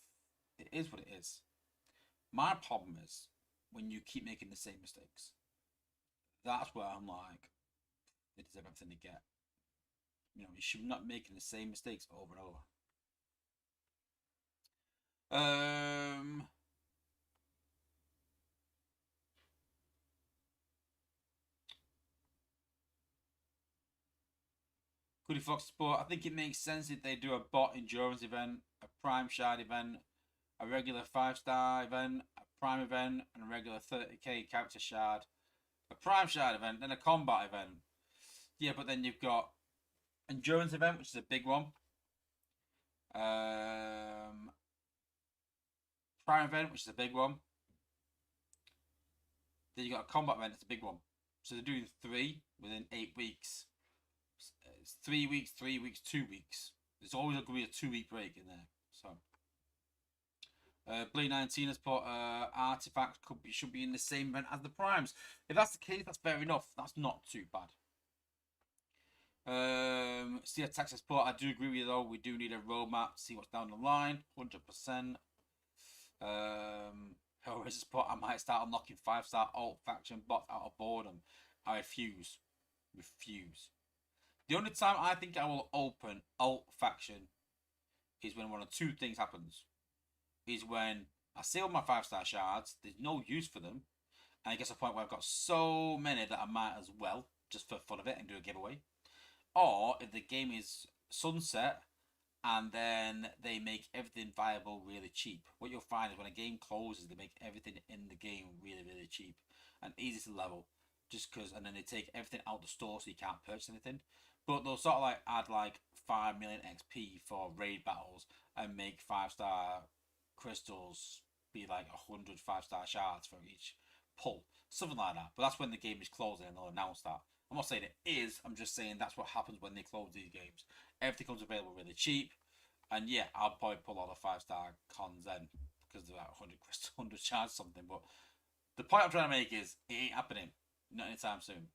It is what it is. My problem is when you keep making the same mistakes. That's where I'm like, they deserve everything they get. You know, you should not be making the same mistakes over and over. Cody Fox Sport. I think it makes sense if they do a bot endurance event, a prime shard event, a regular 5-star event, a prime event, and a regular 30k character shard. A prime shard event, then a combat event. Yeah, but then you've got endurance event, which is a big one. Prime event, which is a big one. Then you got a combat event, it's a big one. So they're doing 3 within 8 weeks. It's 3 weeks, 3 weeks, 2 weeks. There's always going to be a 2-week break in there. So, Blade 19 has put artifacts should be in the same event as the primes. If that's the case, that's fair enough. That's not too bad. See a Texas port. I do agree with you though. We do need a roadmap. See what's down the line. 100%. Hellraiser port. I might start unlocking 5-star alt faction bots out of boredom. I refuse. The only time I think I will open alt faction is when one of two things happens. Is when I sell my 5-star shards. There's no use for them, and it gets to a point where I've got so many that I might as well just for fun of it and do a giveaway. Or if the game is sunset and then they make everything viable really cheap. What you'll find is when a game closes, they make everything in the game really cheap and easy to level. Just because, and then they take everything out the store so you can't purchase anything. But they'll sort of like add like 5 million XP for raid battles and make 5-star crystals be like 100 5-star shards for each pull. Something like that. But that's when the game is closing and they'll announce that. I'm not saying it is, I'm just saying that's what happens when they close these games. Everything comes available really cheap. And yeah, I'll probably pull all the 5-star cons in because they're like 100 shards something. But the point I'm trying to make is it ain't happening. Not anytime soon.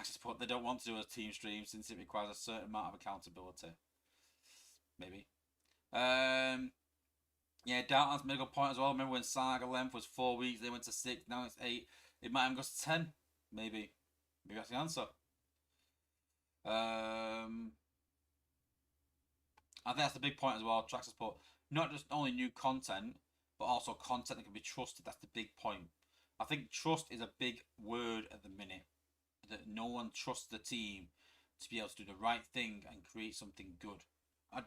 Support, they don't want to do a team stream since it requires a certain amount of accountability. Maybe. Yeah, Downtown's made a good point as well. Remember when Saga length was 4 weeks, they went to 6, now it's 8. It might even go to 10. Maybe. Maybe that's the answer. I think that's the big point as well. Track support. Not just only new content, but also content that can be trusted. That's the big point. I think trust is a big word at the minute. That no one trusts the team to be able to do the right thing and create something good. I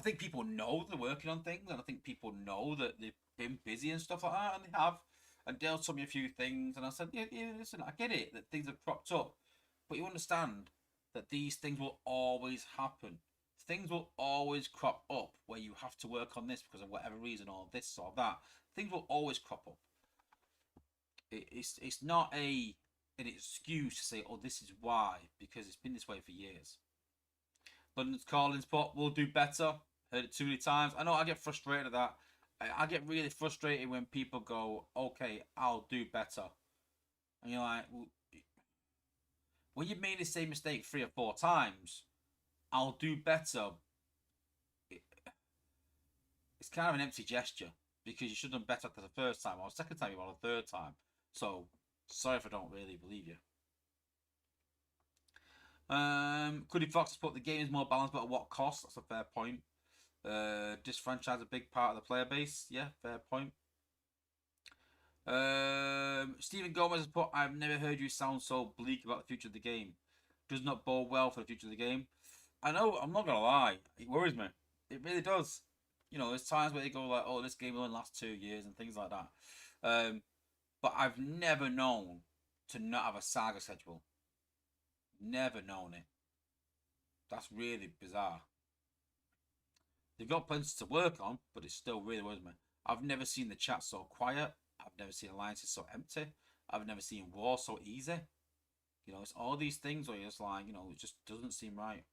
think people know they're working on things, and I think people know that they've been busy and stuff like that, and they have. And Dale told me a few things, and I said, yeah, listen, I get it that things have cropped up, but you understand that these things will always happen. Things will always crop up where you have to work on this because of whatever reason, or this or that. Things will always crop up. It's not an excuse to say, oh, this is why, because it's been this way for years. London's Calling Spot will do better. Heard it too many times. I know I get frustrated at that. I get really frustrated when people go, okay, I'll do better. And you're like, well, you've made the same mistake 3 or 4 times. I'll do better. It's kind of an empty gesture because you should have done better the first time or the second time or the third time. So, sorry if I don't really believe you. Cuddy Fox has put the game is more balanced, but at what cost? That's a fair point. Disfranchise a big part of the player base. Yeah, fair point. Stephen Gomez has put, I've never heard you sound so bleak about the future of the game. Does not bode well for the future of the game. I know, I'm not going to lie. It worries me. It really does. You know, there's times where they go like, oh, this game will only last 2 years and things like that. But I've never known to not have a saga schedule. Never known it. That's really bizarre. They've got plenty to work on, but it still really worries me. I've never seen the chat so quiet. I've never seen alliances so empty. I've never seen war so easy. You know, it's all these things where you're just like, you know, it just doesn't seem right.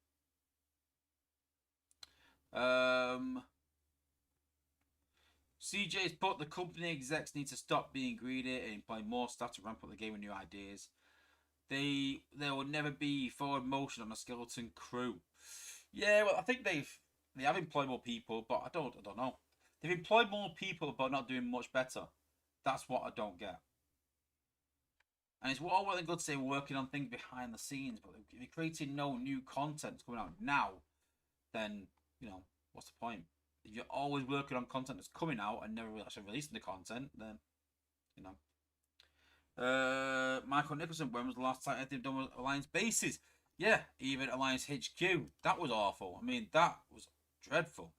CJ's put the company execs need to stop being greedy and employ more staff to ramp up the game with new ideas. There will never be forward motion on a skeleton crew. Yeah, well, I think they have employed more people, but I don't know. They've employed more people, but not doing much better. That's what I don't get. And it's all well and good to say we're working on things behind the scenes, but if you're creating no new content coming out now, then, you know, what's the point? If you're always working on content that's coming out and never actually releasing the content, then, you know. Michael Nicholson, when was the last time anything done with Alliance bases? Yeah, even Alliance HQ. That was awful. I mean, that was dreadful.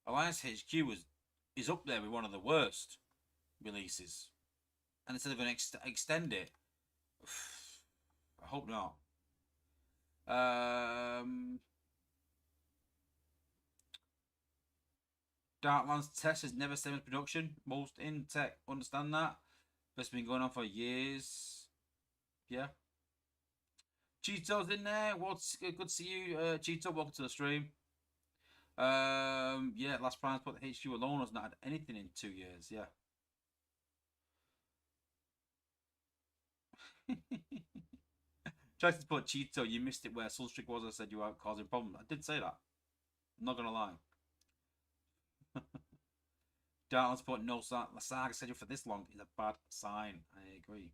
Alliance HQ is up there with one of the worst releases. And instead of going to extend it, I hope not. Darklands test is never same as production. Most in tech understand that. But it's been going on for years. Yeah. Cheeto's in there. What's good to see you, Cheeto. Welcome to the stream. Yeah, Last Prime's put the HQ alone has not had anything in 2 years. Yeah. Tried to put Cheeto. You missed it where Sulstreak was. I said you were causing problems. I did say that. I'm not gonna lie. Dartland's put no saga schedule for this long is a bad sign. I agree.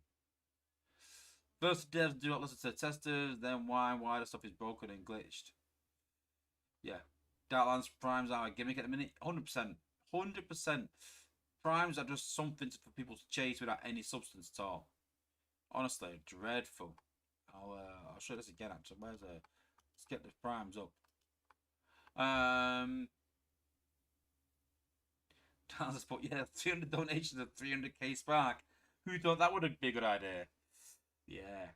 First, devs do not listen to the testers. Then why the stuff is broken and glitched? Yeah. Darklands primes are a gimmick at the minute. 100%. 100%. Primes are just something for people to chase without any substance at all. Honestly, dreadful. I'll show this again actually. Let's get the primes up. Darklands put, yeah, 300 donations of 300k spark. Who thought that would be a good idea? Yeah.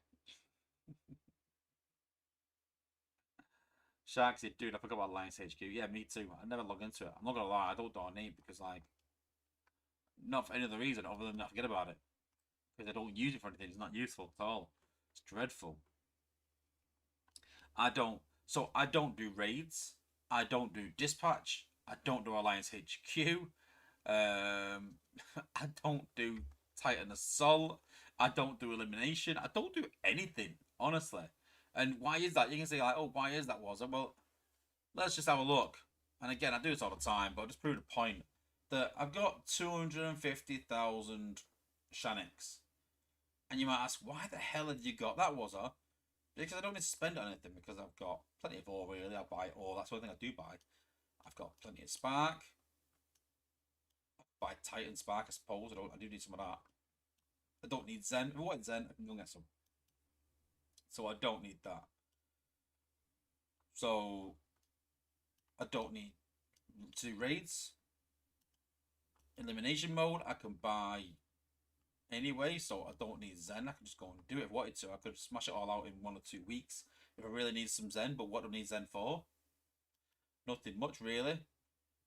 Shark said, dude, I forgot about Alliance HQ. Yeah, me too. I never log into it. I'm not gonna lie, I don't donate because, like, not for any other reason other than I forget about it. Because I don't use it for anything. It's not useful at all. It's dreadful. I don't do raids. I don't do dispatch. I don't do Alliance HQ. I don't do Titan Assault. I don't do elimination. I don't do anything, honestly. And why is that? You can say, like, oh, why is that, was it? Well, let's just have a look. And again, I do this all the time, but I'll just prove the point that I've got 250,000 Shaniks. And you might ask, why the hell have you got that, was I? Because I don't need to spend on anything because I've got plenty of ore, really. I buy ore. That's one thing I do buy. I've got plenty of Spark. I buy Titan Spark, I suppose. I do need some of that. I don't need Zen. If I want Zen, I can go get some. So I don't need that. So I don't need to do raids. Elimination mode, I can buy anyway, so I don't need Zen. I can just go and do it if I wanted to. I could smash it all out in 1 or 2 weeks if I really need some Zen, but what do I need Zen for? Nothing much, really.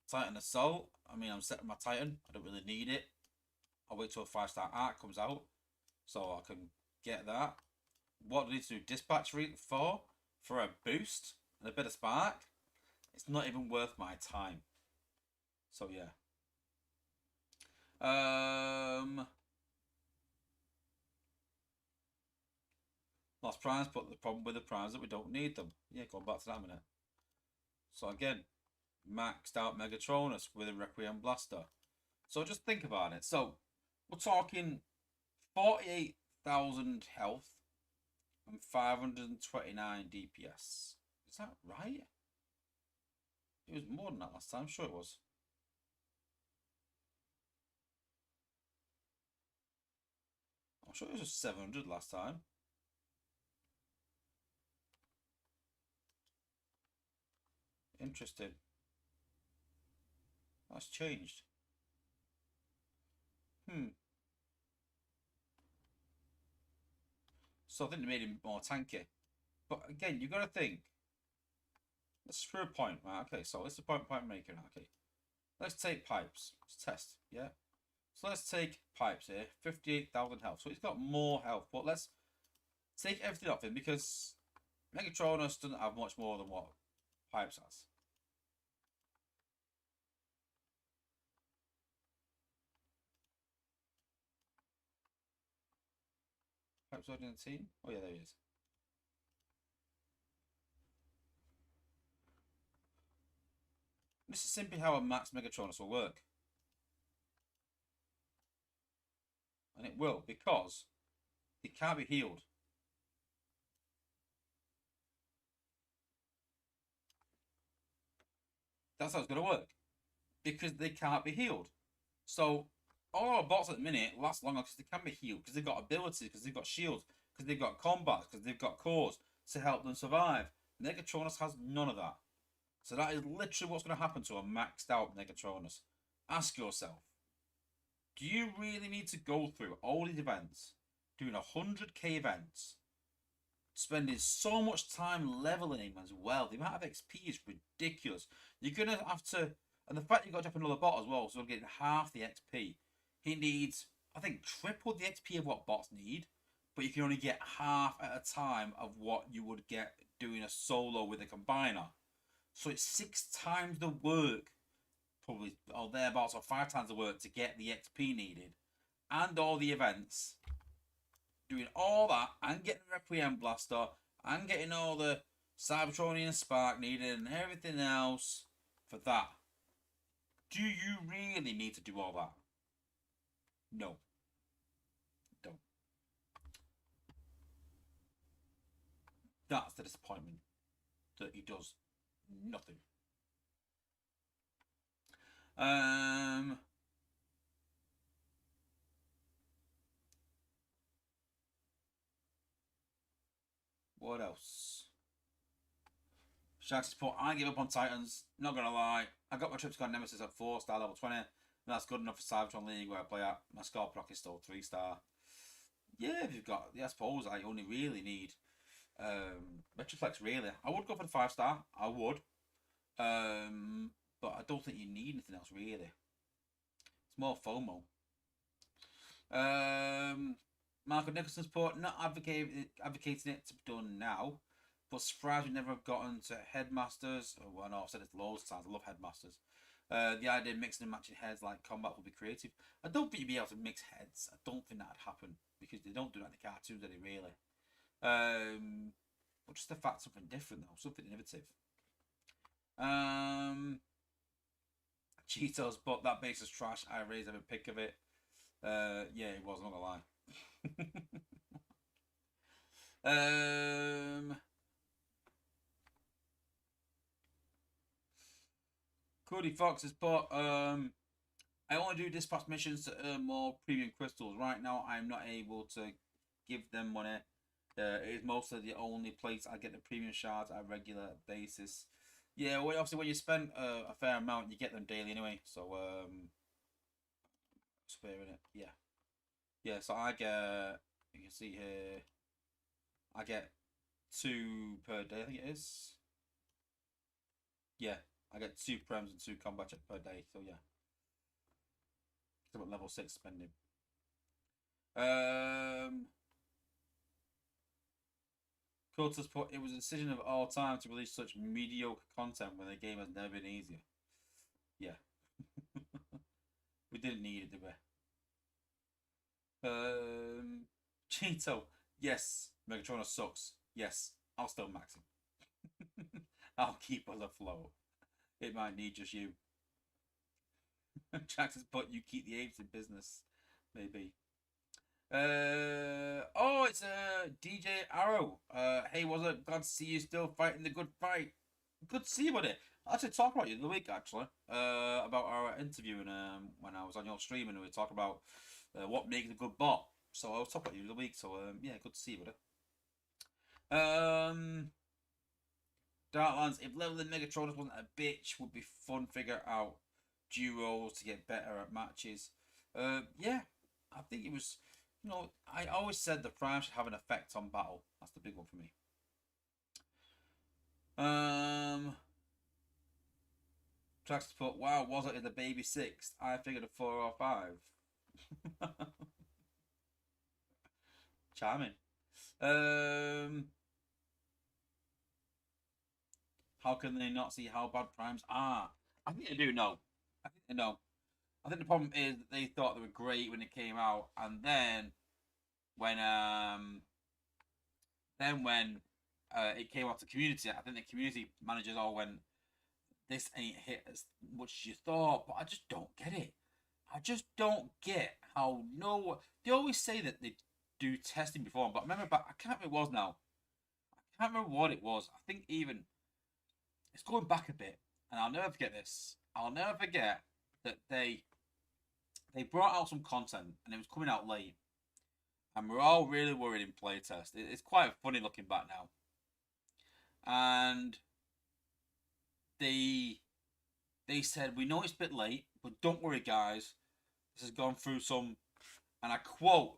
Titan Assault, I mean, I'm setting my Titan. I don't really need it. I'll wait till a 5-star arc comes out so I can get that. What do I need to do? Dispatch for a boost and a bit of spark? It's not even worth my time. So, yeah. Lost primes, but the problem with the primes that we don't need them. Yeah, going back to that a minute. So again, maxed out Megatronus with a Requiem Blaster. So just think about it. So we're talking 48,000 health and 529 DPS. Is that right? It was more than that last time. I'm sure it was. I'm sure it was just 700 last time. Interesting. That's changed. So I think they made him more tanky. But again, you've got to think. Let's screw a point, right? Okay, so let's the point maker. Okay. Let's take pipes. Let's test, yeah? So let's take pipes here. 58,000 health. So he's got more health. But let's take everything off him because Megatronus doesn't have much more than what pipes has. Pipes already in the team? Oh yeah, there he is. This is simply how a max Megatronus will work. And it will because it can't be healed. That's how it's going to work. Because they can't be healed. So all our bots at the minute last longer because they can be healed, because they've got abilities, because they've got shields, because they've got combats, because they've got cores to help them survive. Negatronus has none of that. So that is literally what's going to happen to a maxed out Negatronus. Ask yourself, do you really need to go through all these events, doing 100k events, spending so much time leveling him as well? The amount of XP is ridiculous. You're going to have to, and the fact you've got to drop another bot as well, so we're getting half the XP. He needs, I think, triple the XP of what bots need, but you can only get half at a time of what you would get doing a solo with a combiner. So it's 6 times the work, probably, or thereabouts, or 5 times the work to get the XP needed, and all the events. Doing all that, and getting the Requiem Blaster, and getting all the Cybertronian Spark needed, and everything else for that. Do you really need to do all that? No. Don't. That's the disappointment. That he does nothing. What else? Shark support. I give up on Titans. Not gonna lie. I got my Trypticon Nemesis at 4-star level 20. That's good enough for Cybertron League where I play at. My Scorproc is still 3-star. Yeah, if you've got, yeah, I suppose I only really need Retroflex. Really, I would go for the 5-star. I would, but I don't think you need anything else really. It's more FOMO. Marco Nicholson's put, not advocating it to be done now, but surprised we never have gotten to Headmasters. Oh, well, no, I've said it loads of times. I love Headmasters. The idea of mixing and matching heads like combat will be creative. I don't think you'd be able to mix heads. I don't think that'd happen because they don't do that in the cartoons, do they really? But just the fact something different though, something innovative. Cheetos, but that base is trash. I raised every pick of it. Yeah, it was, I'm not gonna lie. Cody Fox has put, I only do dispatch missions to earn more premium crystals. Right now, I'm not able to give them money. It is mostly the only place I get the premium shards at a regular basis. Yeah, well, obviously when you spend a fair amount, you get them daily anyway. So, sparing it, yeah. Yeah, so I get, you can see here, I get 2 per day, I think it is. Yeah, I get 2 prems and 2 combat check per day, so yeah. It's about level 6 spending. Curtis put, it was a decision of all time to release such mediocre content when the game has never been easier. Yeah. We didn't need it, did we? Cheeto. Yes. Megatron sucks. Yes. I'll still max him. I'll keep us afloat. It might need just you. Jackson's put, you keep the apes in business. Maybe. Oh, it's DJ Arrow. Hey, what's up? Glad to see you still fighting the good fight. Good to see you, buddy. I actually talk about you the other week, actually. About our interview and when I was on your stream and we were talking about what makes a good bot. So I was talking about you the other week. So yeah, good to see you, buddy. Darklands, if leveling Megatronus wasn't a bitch, would be fun. Figure out duos to get better at matches. Yeah, I think it was. You know, I always said the prime should have an effect on battle. That's the big one for me. Tracks to put, wow, was it in the baby 6th? I figured a 4 or 5. Charming. How can they not see how bad primes are? I think they do know. I think they know. I think the problem is that they thought they were great when it came out, and then when it came out to community, I think the community managers all went, "This ain't hit as much as you thought." But I just don't get it. I just don't get how they always say that they do testing before, but I remember back, I can't remember what it was now. I can't remember what it was. I think even it's going back a bit, and I'll never forget this. I'll never forget that they they brought out some content and it was coming out late, and we're all really worried in playtest. It's quite funny looking back now, and they they said we know it's a bit late, but don't worry, guys. This has gone through some, and I quote,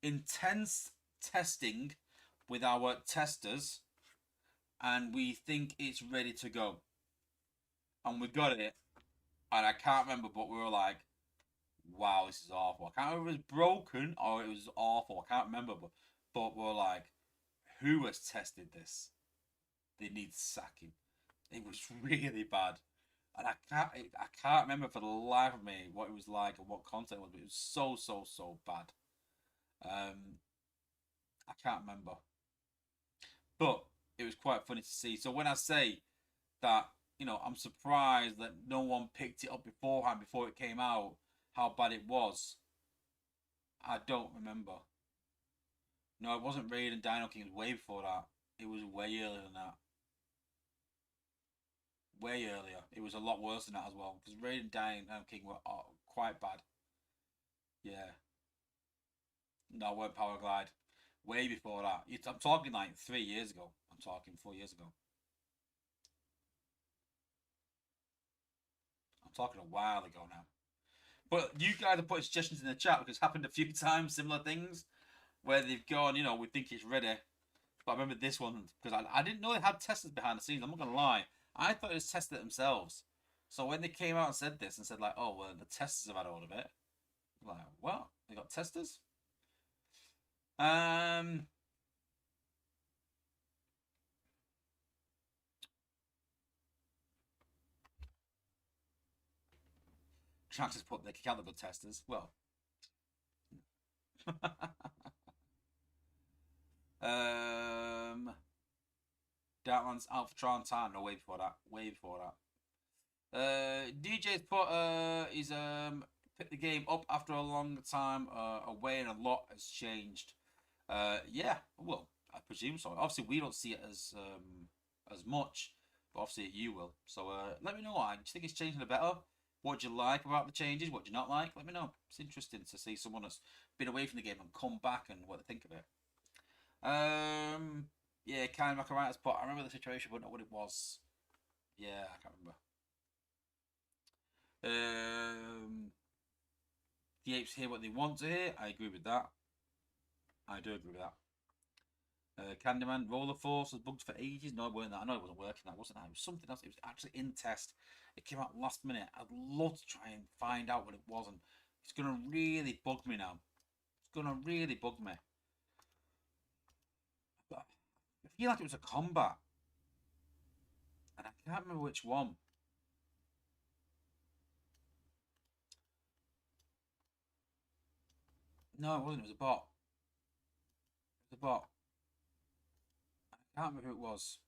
intense testing with our testers, and we think it's ready to go. And we got it, and I can't remember, but we were like, wow, this is awful. I can't remember if it was broken or it was awful. I can't remember, but we're like, who has tested this? They need sacking. It was really bad, and I can't remember for the life of me what it was like and what content it was. But it was so bad. Um, I can't remember, but it was quite funny to see. So when I say that, I'm surprised that no one picked it up beforehand before it came out, how bad it was. I don't remember. No, it wasn't Raid and Dino King. It was way before that. It was way earlier than that. Way earlier. It was a lot worse than that as well. Because Raid and Dino King were quite bad. Yeah. No, it weren't Power Glide. Way before that. I'm talking like 3 years ago. I'm talking 4 years ago. I'm talking a while ago now. But you guys have put suggestions in the chat because it's happened a few times, similar things, where they've gone, we think it's ready. But I remember this one because I didn't know they had testers behind the scenes. I'm not gonna lie, I thought it was tested it themselves. So when they came out and said this and said like, oh well, the testers have had all of it, I'm like, what? They got testers? Um, Trax has put they kick out the good testers. Well, um, Darklands Alphatron time. No, way before that. Way before that. DJ's put he's picked the game up after a long time away, and a lot has changed. Yeah, well, I presume so. Obviously, we don't see it as much, but obviously you will. So let me know. Do you think it's changing the better? What do you like about the changes? What do you not like? Let me know. It's interesting to see someone that's been away from the game and come back and what they think of it. Yeah, kind of Macaroni's put. I remember the situation, but not what it was. Yeah, I can't remember. The apes hear what they want to hear. I agree with that. I do agree with that. Candyman Roller Force was bugged for ages. No, it weren't that. I know it wasn't working. That wasn't that. It was something else. It was actually in test. It came out last minute. I'd love to try and find out what it was, and it's gonna really bug me now. It's gonna really bug me. But I feel like it was a combat, and I can't remember which one. No, it wasn't. It was a bot. It was a bot. I can't remember who it was.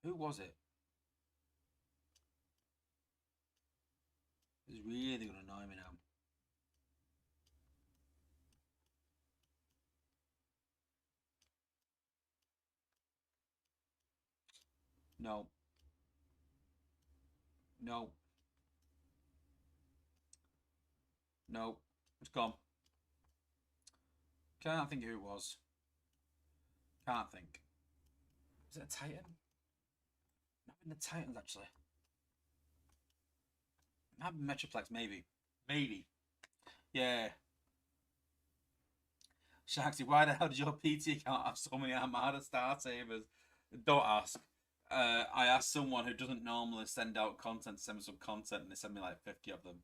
Who was it? It's really gonna annoy me now. No. No. No. It's gone. Can't think who it was. Can't think. Is it a Titan? Not in the Titans actually. Might be Metroplex, maybe. Maybe. Yeah. Shaxi, why the hell did your PT account have so many Armada Star Savers? Don't ask. I asked someone who doesn't normally send out content to send me some content, and they sent me like 50 of them.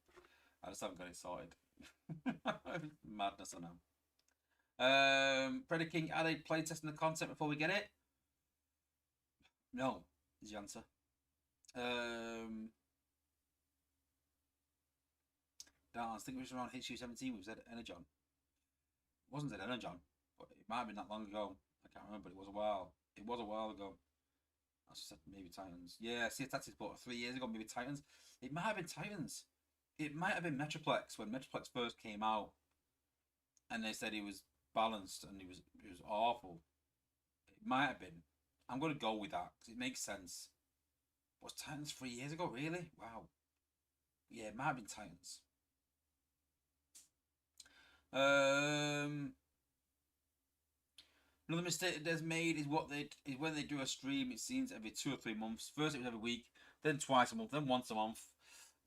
I just haven't got it sorted. Madness, I know. Predator King, are they playtesting the content before we get it? No, is the answer. I think it was around HU17 with Z Energon. It wasn't Z Energon, but it might have been that long ago. I can't remember. It was a while. It was a while ago. I said maybe Titans. Yeah, see, that's bought 3 years ago. Maybe Titans. It might have been Titans. It might have been Metroplex when Metroplex first came out, and they said he was balanced and he was awful. It might have been. I'm gonna go with that because it makes sense. Was Titans 3 years ago? Really? Wow. Yeah, it might have been Titans. Another mistake they've made is when they do a stream. It seems every 2 or 3 months. First it was every week, then twice a month, then once a month.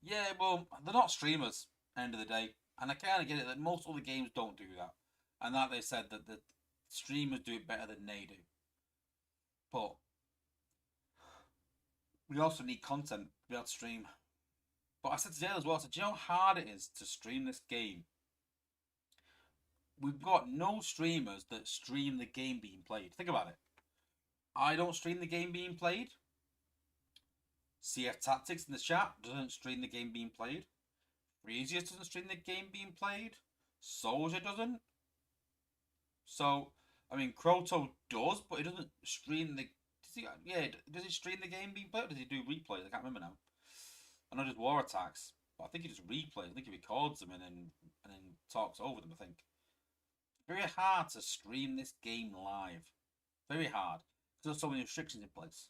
Yeah, well, they're not streamers. End of the day, and I kind of get it that most other games don't do that, and that they said that the streamers do it better than they do. But we also need content to be able to stream. But I said to Dale as well, I said, do you know how hard it is to stream this game? We've got no streamers that stream the game being played. Think about it. I don't stream the game being played. CF Tactics in the chat doesn't stream the game being played. Freezius doesn't stream the game being played. Soldier doesn't. So, I mean, Kroto does, but he doesn't stream the... Does he stream the game being played, or does he do replays? I can't remember now. I know there's War Attacks, but I think he just replays. I think he records them and then talks over them, I think. Very hard to stream this game live. Very hard. Because there's so many restrictions in place.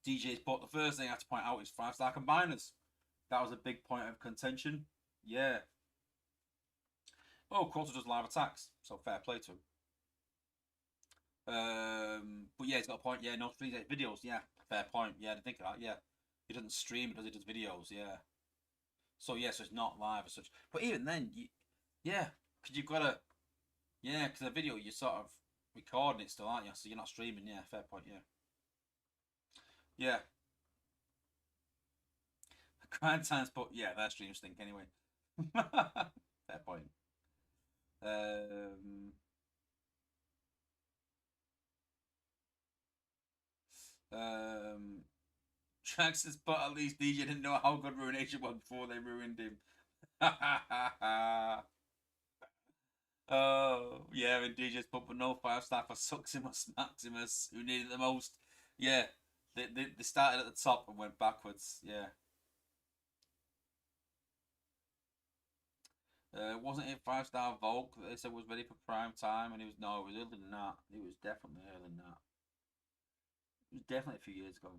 DJ's put the first thing I have to point out is 5-star combiners. That was a big point of contention. Yeah. Oh, Quarter does live attacks, so fair play to him. But yeah, he's got a point. Yeah, no streams, videos. Yeah, fair point. Yeah, I didn't think of that. Yeah, he doesn't stream, he does videos. Yeah. So yeah, so it's not live as such. But even then, yeah, because you've got to, yeah, because a video you're sort of recording it still, aren't you? So you're not streaming. Yeah, fair point. Yeah. Yeah. Grind times, but yeah, their streams stink anyway. Fair point. Trax says, but at least DJ didn't know how good Ruination was before they ruined him. Oh, yeah, and DJ's put, but no 5-star for Suximus Maximus, who needed it the most. Yeah, they started at the top and went backwards. Yeah. Wasn't it 5-star Volk that they said was ready for prime time? And it was earlier than that. It was definitely earlier than that. It was definitely a few years ago.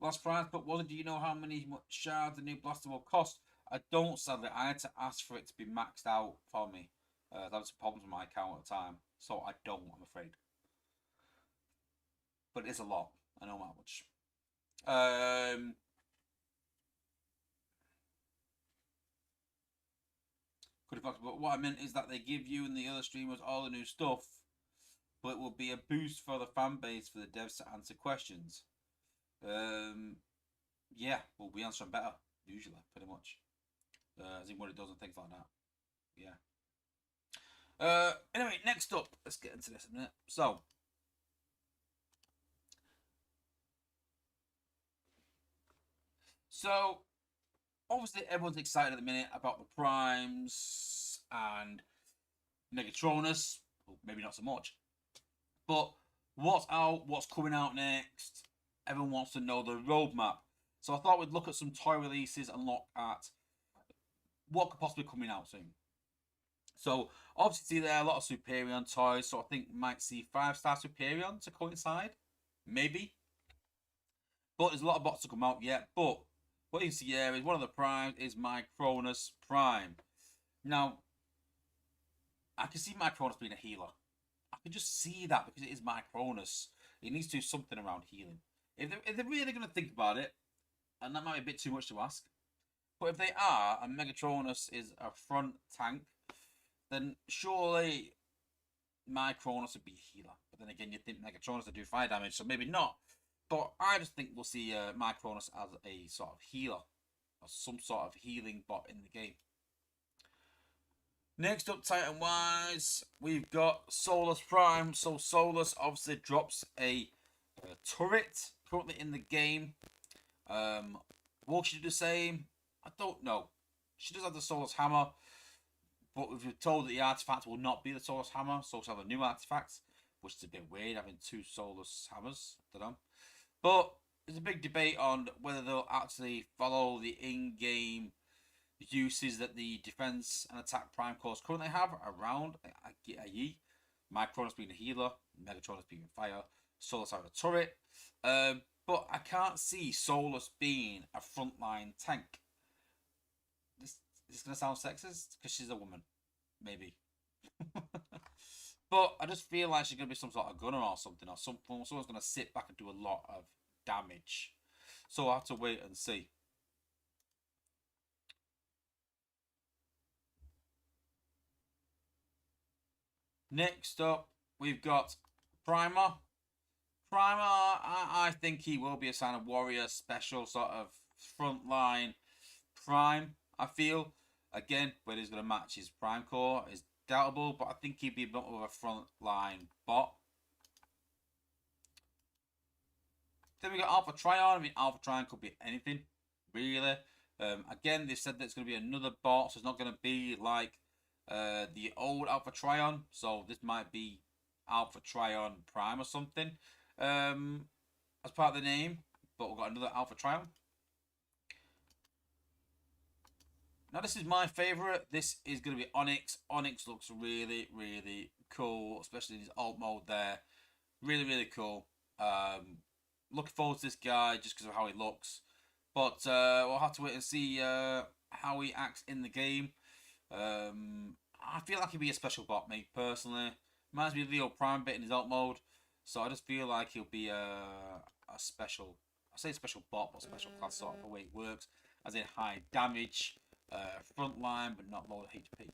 Last prize, but wasn't. Do you know how many shards the new blaster will cost? I don't, sadly. I had to ask for it to be maxed out for me. That was a problem with my account at the time, so I don't. I'm afraid, but it is a lot. I know how much. Could have, but what I meant is that they give you and the other streamers all the new stuff, but it will be a boost for the fan base for the devs to answer questions. Yeah, well, we answer them better usually, pretty much. As in what it does and things like that. Yeah. Anyway, next up, let's get into this in a minute. So obviously everyone's excited at the minute about the primes and Megatronus. Well, maybe not so much. But what's out, what's coming out next? Everyone wants to know the roadmap. So I thought we'd look at some toy releases and look at what could possibly be coming out soon. So obviously there are a lot of Superion toys, so I think we might see 5-star Superion to coincide. Maybe. But there's a lot of bots to come out yet. But what you see here is one of the primes is Micronus Prime. Now, I can see Micronus being a healer. I can just see that because it is Micronus. It needs to do something around healing. If they're really going to think about it, and that might be a bit too much to ask, but if they are, and Megatronus is a front tank, then surely Micronus would be a healer. But then again, you'd think Megatronus would do fire damage, so maybe not. But I just think we'll see Micronus as a sort of healer, or some sort of healing bot in the game. Next up, Titan-wise, we've got Solus Prime. So Solus obviously drops a turret currently in the game. Will she do the same? I don't know. She does have the Solus Hammer, but we've been told that the artifact will not be the Solus Hammer, so she'll have a new artifact, which is a bit weird, having 2 Solus Hammers. I don't know. But there's a big debate on whether they'll actually follow the in-game uses that the defense and attack Prime cores currently have around a Yi. Micronus being a healer, Megatronus being fire, Solus having a turret. But I can't see Solus being a frontline tank. This is going to sound sexist because she's a woman. Maybe. But I just feel like she's going to be some sort of gunner or something. Or someone's going to sit back and do a lot of damage. So I'll have to wait and see. Next up, we've got Primer. Primer, I think he will be a sign of warrior, special sort of frontline Prime, I feel. Again, whether he's going to match his Prime core is doubtable, but I think he'd be a bit of a frontline bot. Then we got Alpha Trion. I mean, Alpha Trion could be anything, really. Again, they said that it's going to be another bot, so it's not going to be like the old Alpha Trion. So this might be Alpha Trion Prime or something as part of the name. But we've got another Alpha Trion. Now this is my favourite. This is going to be Onyx. Onyx looks really, really cool, especially in his alt mode there. Really, really cool. Looking forward to this guy just because of how he looks. But we'll have to wait and see how he acts in the game. I feel like he'd be a special bot, me personally. Reminds me of Leo Prime bit in his alt mode. So I just feel like he'll be a special, I say special bot, but special class sort of the way it works. As in high damage, frontline, but not low HP.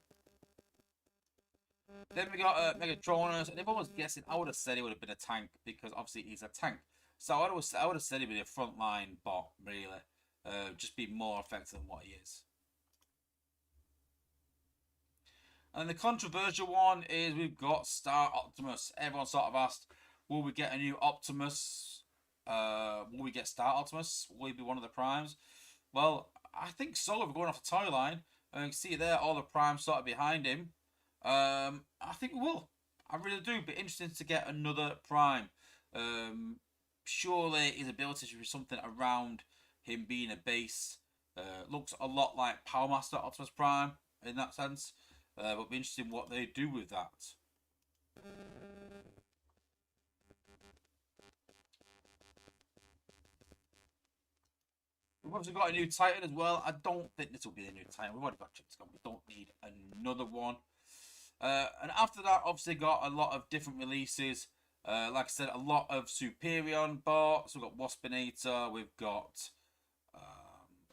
Then we got Megatronus, and if I was guessing, I would have said he would have been a tank because obviously he's a tank. So I would have said he'd be a frontline bot, really. Just be more effective than what he is. And the controversial one is we've got Star Optimus. Everyone sort of asked, will we get a new Optimus? Will we get Star Optimus? Will he be one of the primes? Well, I think so. If we're going off the toy line, and you can see there all the primes sort of behind him. I think we will. I really do. Be interesting to get another prime. Surely his ability should be something around him being a base. Looks a lot like Power Master Optimus Prime in that sense. But be interesting what they do with that. We've obviously got a new Titan as well. I don't think this will be a new Titan. We've already got Chipscom. We don't need another one. And after that, obviously got a lot of different releases. Like I said, a lot of Superion bots. We've got Waspinator. We've got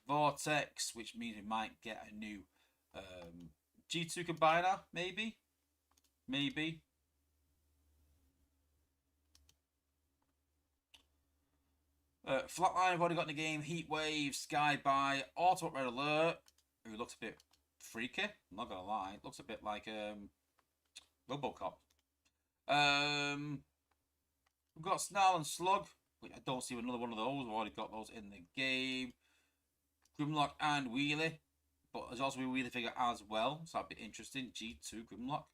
Vortex, which means we might get a new G2 Combiner, maybe. Flatline, I've already got in the game. Heatwave, Skyby, Auto Red Alert, who looks a bit freaky. I'm not gonna lie, it looks a bit like Robocop. We've got Snarl and Slug, which I don't see another one of those. We've already got those in the game. Grimlock and Wheelie, but there's also a Wheelie figure as well, so that'd be interesting. G2 Grimlock.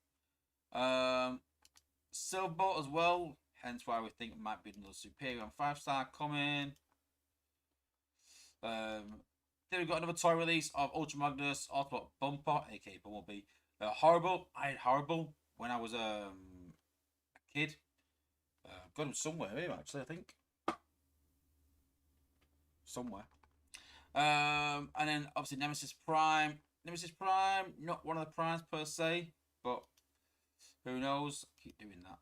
Silverbolt as well, hence why we think it might be another Superion 5-star coming. Then we've got another toy release of Ultra Magnus Autobot Bumper, aka Bumblebee. Horrible. I had Horrible when I was a kid. Got him somewhere here actually, I think. Somewhere. And then obviously Nemesis Prime. Nemesis Prime, not one of the primes per se, but who knows? Keep doing that.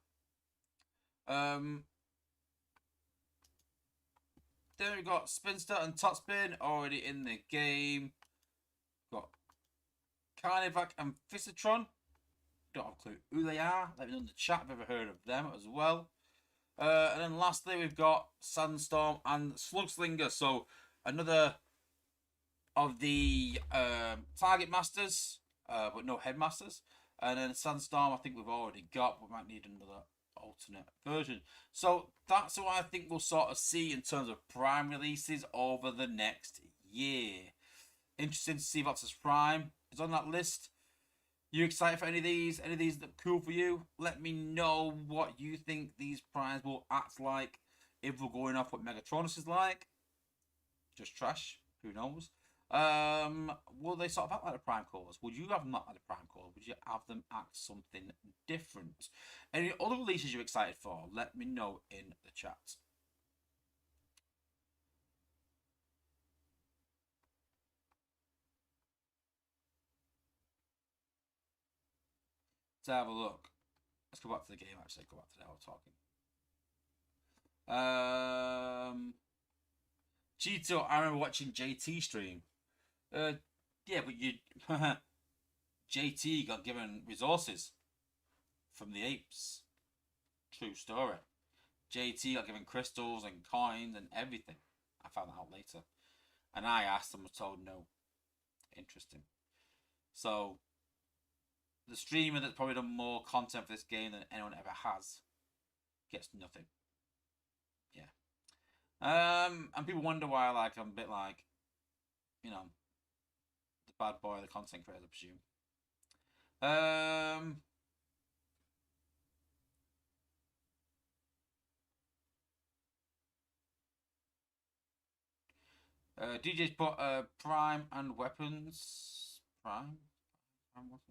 Then we've got Spinster and Topspin already in the game. Got Carnivac and Fistotron. Don't have a clue who they are. Let me know in the chat if you've ever heard of them as well. And then lastly, we've got Sandstorm and Slugslinger. So another of the Target Masters, but no Headmasters. And then Sandstorm, I think we've already got. We might need another alternate version. So that's what I think we'll sort of see in terms of Prime releases over the next year. Interesting to see if Optimus Prime is on that list. You excited for any of these? Any of these look cool for you? Let me know what you think these primes will act like if we're going off what Megatronus is like. Just trash. Who knows? Will they sort of act like the Prime Cores? Would you have them act like the Prime Core? Would you have them act something different? Any other releases you're excited for? Let me know in the chat. Let's have a look. Let's go back to the game actually. Go back to the hour talking. Cheeto, I remember watching JT stream. Yeah, but you JT got given resources from the apes. True story. JT got given crystals and coins and everything. I found that out later. And I asked and was told no. Interesting. So, the streamer that's probably done more content for this game than anyone ever has gets nothing. Yeah. And people wonder why, like, I'm a bit like, you know, the bad boy of the content creator, I presume. DJ's put Prime and Weapons. Prime? Prime Weapons?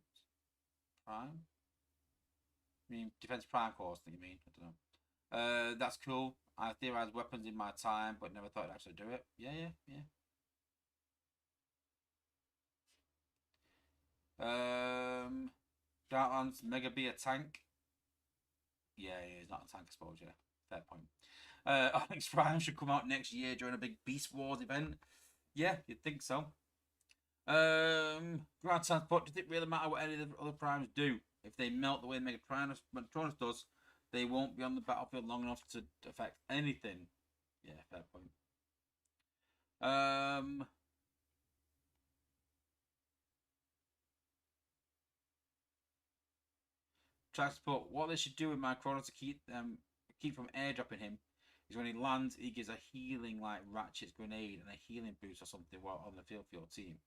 Prime? I mean, Defense Prime Course, I think you mean. I don't know. That's cool. I theorized weapons in my time, but never thought I'd actually do it. Yeah. Darklands Mega be a tank. Yeah, he's not a tank, I suppose, yeah. Fair point. Onyx Prime should come out next year during a big Beast Wars event. Yeah, you'd think so. Grand Transport, does it really matter what any of the other primes do? If they melt the way Megatronus does, they won't be on the battlefield long enough to affect anything. Yeah, fair point. Transport, what they should do with Micronus to keep from airdropping him is when he lands, he gives a healing like Ratchet's grenade and a healing boost or something while on the field for your team.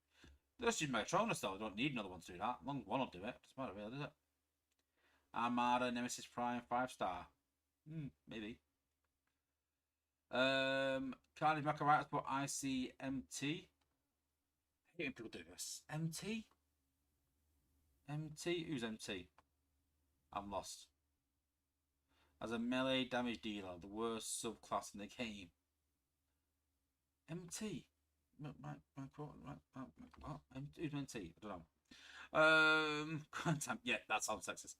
That's just Micronus though. I don't need another one to do that. As long as one will do it, doesn't matter really, does it? Armada, Nemesis Prime, 5-star. Maybe. Carnage Macaritis, but I see MT. I hate when people do this. MT? MT? Who's MT? I'm lost. As a melee damage dealer, the worst subclass in the game. MT? Who's MT? I don't know. Yeah, that sounds sexist.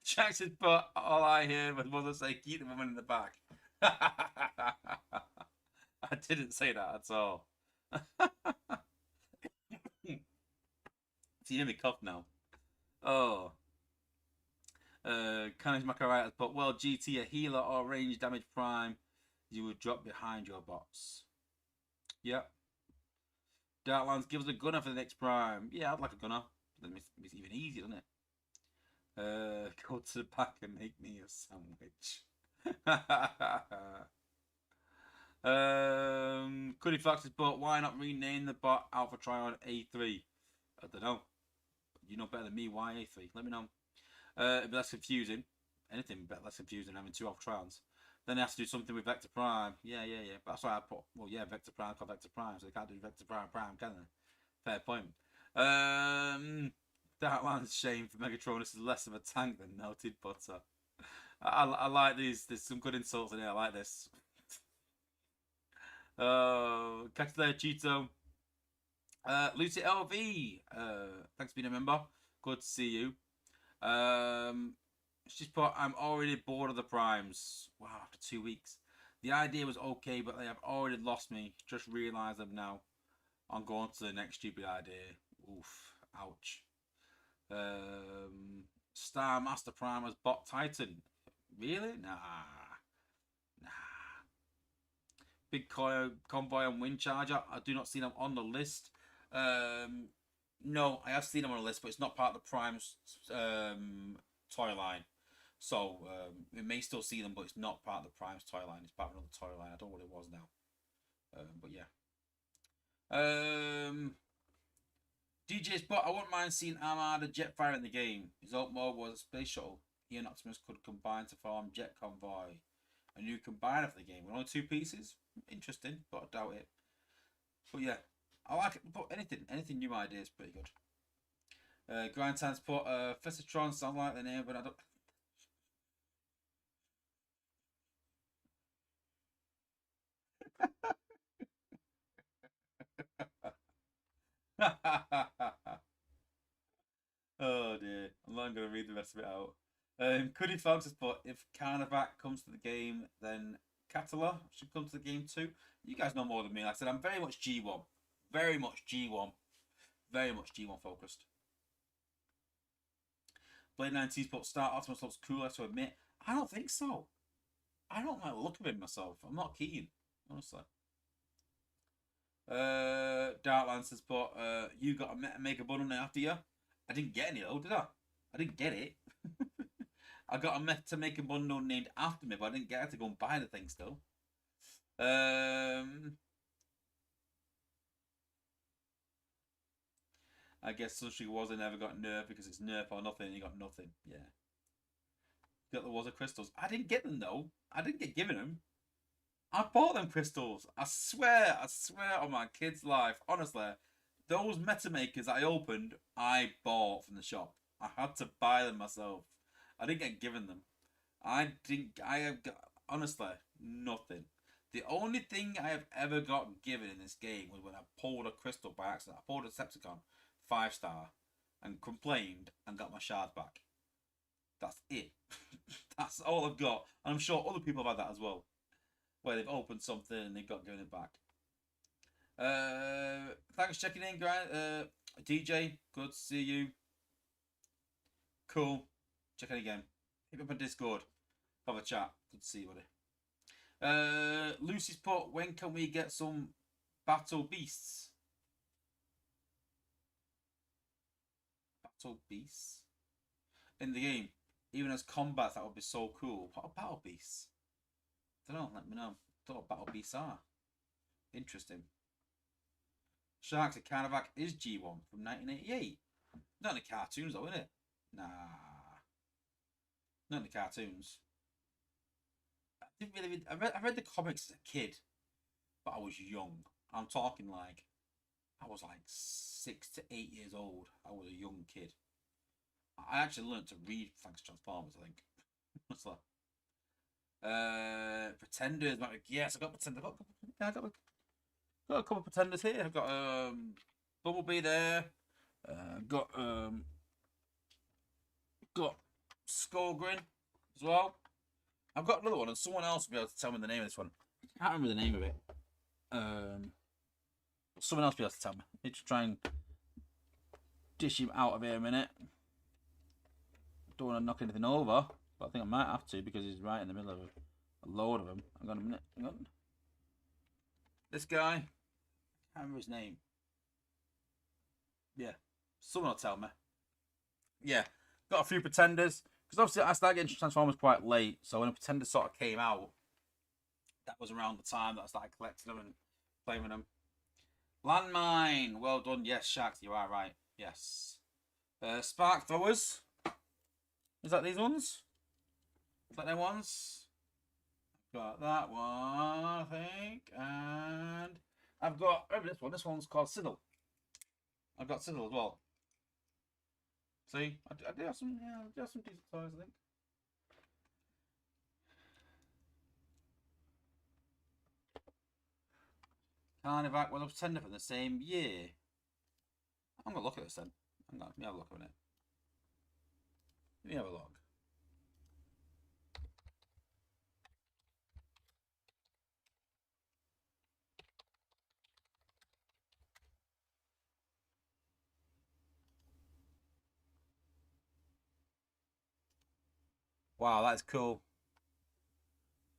Jackson put all I hear was mother say keep the woman in the back. I didn't say that at all. So you hear me cough now. Oh. Carnage Macaritis put well GT a healer or range damage prime, you would drop behind your bots. Yep. Darklands gives a gunner for the next prime. Yeah, I'd like a gunner. It's even easier, doesn't it? Go to the back and make me a sandwich. Cuddy Fox is but why not rename the bot Alpha Trion A3? I don't know. You know better than me. Why A3? Let me know. It'd be less confusing. Anything would be less confusing than having two Alpha Trions. Then they have to do something with Vector Prime. Yeah. But that's why I put, well, yeah, Vector Prime called Vector Prime, so they can't do Vector Prime, can they? Fair point. Darkland's shame for Megatronus is less of a tank than melted butter. I like these. There's some good insults in here. I like this. Catch you there, Cheeto. Lucy LV. Thanks for being a member. Good to see you. She's put, I'm already bored of the primes. Wow, after 2 weeks. The idea was okay, but they have already lost me. Just realised them now. I'm going to the next stupid idea. Oof. Ouch. Star Master Prime as Bot Titan. Really? Nah. Big Convoy and Wind Charger. I do not see them on the list. No, I have seen them on the list, but it's not part of the Prime's toy line. So we may still see them, but it's not part of the Prime's toy line. It's part of another toy line. I don't know what it was now. But yeah. DJ's but I wouldn't mind seeing Armada Jetfire in the game. His alt mode was a space shuttle. He and Optimus could combine to form Jet Convoy. and you combine it for the game with only 2 pieces. Interesting, but I doubt it. But yeah, I like it. But anything new idea is pretty good. Grind Times put Fesatron sounds like the name, but I don't. Oh dear, I'm not going to read the rest of it out. Cuddy Fox has put, if Carnivac comes to the game, then Catala should come to the game too. You guys know more than me. Like I said, I'm very much G1. Very much G1. Very much G1 focused. Blade 19's put, Star Optimus looks cooler to admit. I don't think so. I don't like the look of him myself. I'm not keen, honestly. Darklands has put, you got a Mega Bundle after you. I didn't get any though, did I? I didn't get it. I got a to make a bundle named after me, but I didn't get to go and buy the thing still. I guess Sunstreak Waza never got nerf because it's nerf or nothing and you got nothing. Yeah. Got the Waza crystals. I didn't get them though. I didn't get given them. I bought them crystals. I swear on my kid's life. Honestly, those meta makers I opened, I bought from the shop. I had to buy them myself. I didn't get given them. I have got, honestly, nothing. The only thing I have ever got given in this game was when I pulled a crystal by accident. I pulled a Decepticon 5-star and complained and got my shards back. That's it. That's all I've got. And I'm sure other people have had that as well. Where they've opened something and they've got given it back. Thanks for checking in, DJ. Good to see you. Cool. Check in again. Hit me up on Discord. Have a chat. Good to see you, buddy. Lucy's put, when can we get some Battle Beasts? Battle Beasts? In the game. Even as combat, that would be so cool. What are Battle Beasts? I don't know, let me know. I don't know what Battle Beasts are. Interesting. Sharks at Carnivac is G1 from 1988. Not in the cartoons though, isn't it? Nah. Not in the cartoons. I didn't really read, I read the comics as a kid, but I was young. I'm talking like I was like 6 to 8 years old. I was a young kid. I actually learned to read thanks to Transformers, I think. What's that? Pretenders. Yes, I got Pretenders. I got a couple of Pretenders here. I've got Bumblebee there. Got Skullgrin as well. I've got another one, and someone else will be able to tell me the name of this one. I can't remember the name of it. Someone else will be able to tell me. I need to try and dish him out of here a minute. Don't want to knock anything over, but I think I might have to because he's right in the middle of a load of them. Hang on a minute. Hang on. This guy, I can't remember his name. Yeah, someone will tell me. Yeah, got a few Pretenders. Because obviously I started getting Transformers quite late, so when a Pretender sort of came out, that was around the time that I started collecting them and playing with them. Landmine, well done. Yes, Sharks, you are right. Yes. Spark Throwers. Is that these ones? Is that them ones? Got that one, I think, and I've got this one. This one's called Siddle. I've got Siddle as well. See, I do have some, yeah, I do have some decent toys, I think. Carnivac was a Pretender from the same year. I'm gonna look at this then. Let me have a look at it. Let me have a look. Wow, that's cool.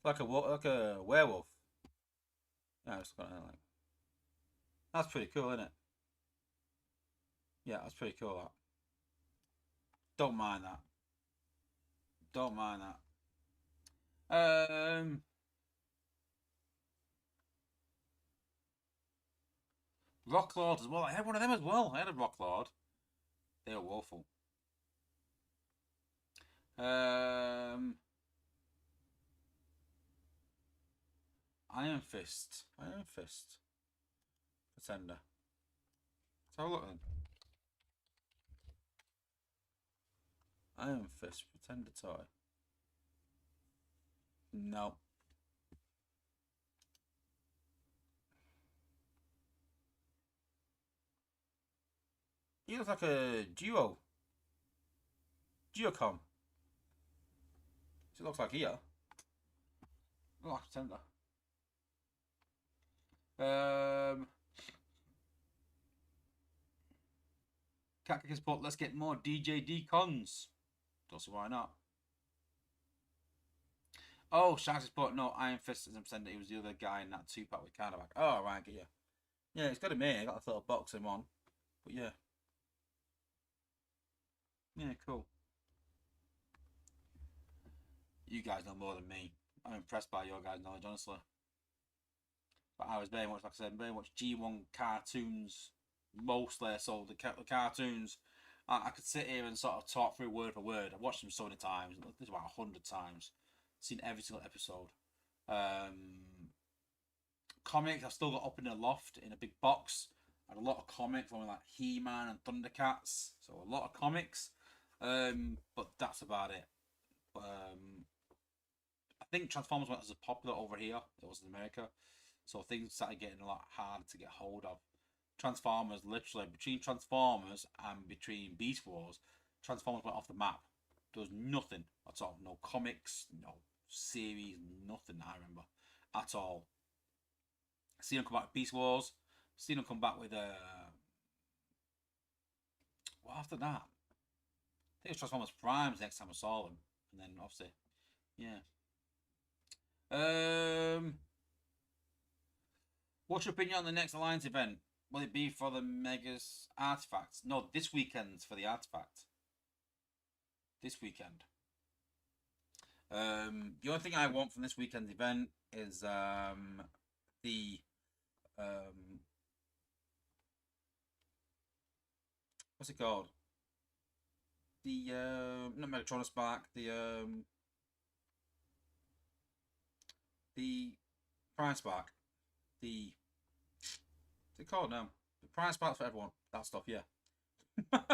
Like a werewolf. Yeah, it's got like. That's pretty cool, isn't it? Yeah, that's pretty cool. That. Don't mind that. Don't mind that. Rocklord as well. I had one of them as well. I had a Rocklord. They were woeful. Iron Fist. Iron Fist. Pretender. Let's have a look then. Iron Fist Pretender toy. No. He looks like a duo. Geocom. It looks like here. Looks like Pretender. Catkick put, let's get more DJD cons. Don't see why not. Oh, Sharks put, no, Iron Fist isn't Pretender. He was the other guy in that 2-pack with Carnivac. Oh, right, get you. Yeah, it's got a mate. I got a little box in one. But yeah. Yeah, cool. You guys know more than me. I'm impressed by your guys' knowledge, honestly. But I was very much, like I said, very much G1 cartoons mostly. So the cartoons, I could sit here and sort of talk through word for word. I've watched them so many times. This is about 100 times. Seen every single episode. Comics, I've still got up in the loft in a big box. I had a lot of comics, like He-Man and Thundercats. So a lot of comics. But that's about it. I think Transformers wasn't as popular over here. It was in America. So things started getting a lot harder to get hold of. Transformers, literally, between Transformers and between Beast Wars, Transformers went off the map. There was nothing at all. No comics, no series, nothing I remember at all. Seen them come back with Beast Wars. Seen them come back with well, after that, I think it was Transformers Primes next time I saw them. And then obviously, yeah. What's your opinion on the next Alliance event? Will it be for the Megas Artifacts? No, this weekend's for the Artifact. This weekend. The only thing I want from this weekend's event is the what's it called? The not Megatron Spark, the Prime Spark. What's it called now? The Prime Sparks for everyone. That stuff, yeah. But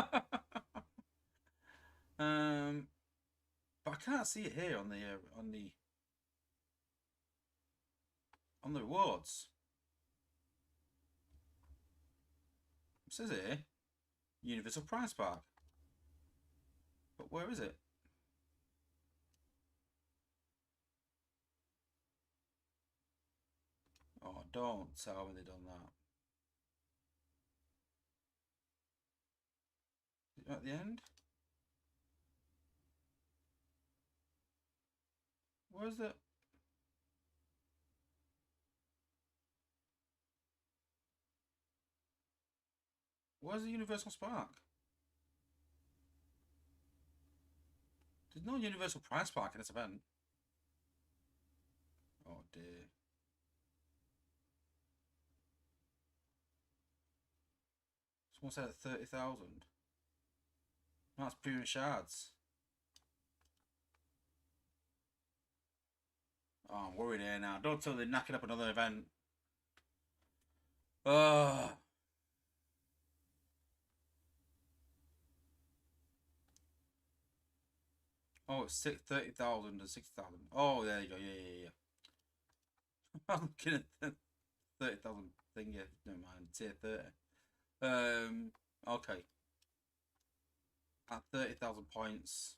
I can't see it here on the rewards. It says it here, Universal Prime Spark. But where is it? Oh, don't tell me they've done that. Is it at the end? Where's it? Where's the Universal Spark? There's no Universal Prime Spark in this event. Oh dear. Someone said at 30,000. That's premium shards. Oh, I'm worried here now. Don't tell they're knacking up another event. Oh. Oh, it's 30,000 and 60,000. Oh, there you go. Yeah. I'm looking at the 30,000 thing. Yeah, never mind. Tier 30. Okay. At 30,000 points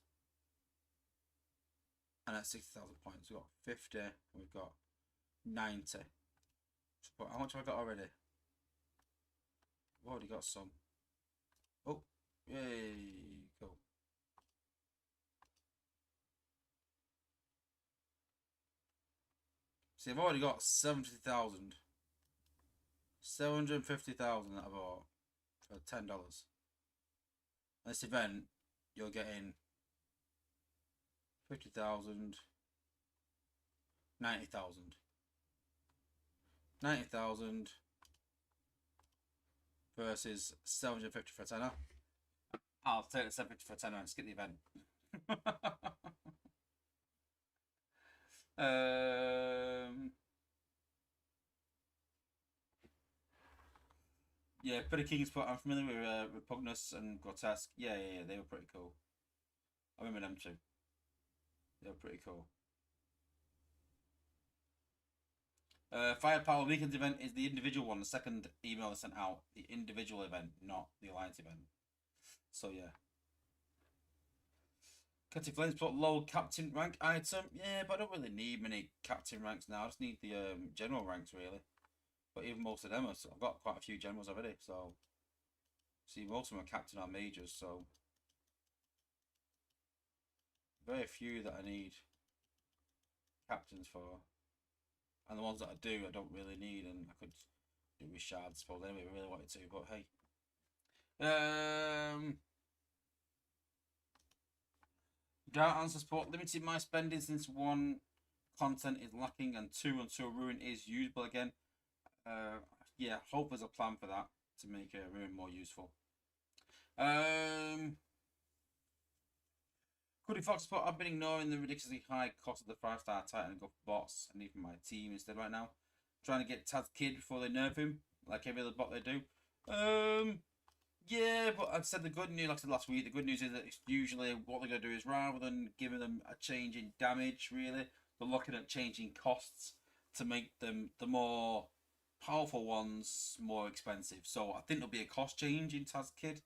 and at 60,000 points, we've got 50. And we've got 90. But how much have I got already? I've already got some. Oh, yay! Cool. See, I've already got 70,000. 750,000 that I bought for $10. This event, you're getting 50,000, 90,000. 90,000 versus 750 for a tenner. I'll take the 750 for a tenner and skip the event. Yeah, Pretty King's Foot. I'm familiar with Repugnus and Grotesque. Yeah, they were pretty cool. I remember them too. They were pretty cool. Firepower Weekend event is the individual one. The second email I sent out, the individual event, not the alliance event. So yeah. Cutty Flames put low captain rank item. Yeah, but I don't really need many captain ranks now. I just need the general ranks really. But even most of them, I've got quite a few generals already. So see, most of them are captain or majors. So very few that I need captains for. And the ones that I do, I don't really need, and I could do with shards, I suppose, anyway, if I really wanted to, but hey. Dark Answer Support, limited my spending since 1, content is lacking, and 2, until Ruin is usable again. Yeah, hope there's a plan for that, to make Ruin more useful. Cuddy Fox Support, I've been ignoring the ridiculously high cost of the 5-star Titan and go for bots, and even my team instead right now. Trying to get Taz Kid before they nerf him, like every other bot they do. Yeah, but I'd said the good news, like I said last week, the good news is that it's usually what they're going to do is rather than giving them a change in damage, really, they're looking at changing costs to make them the more powerful ones more expensive. So I think there'll be a cost change in Taz Kid.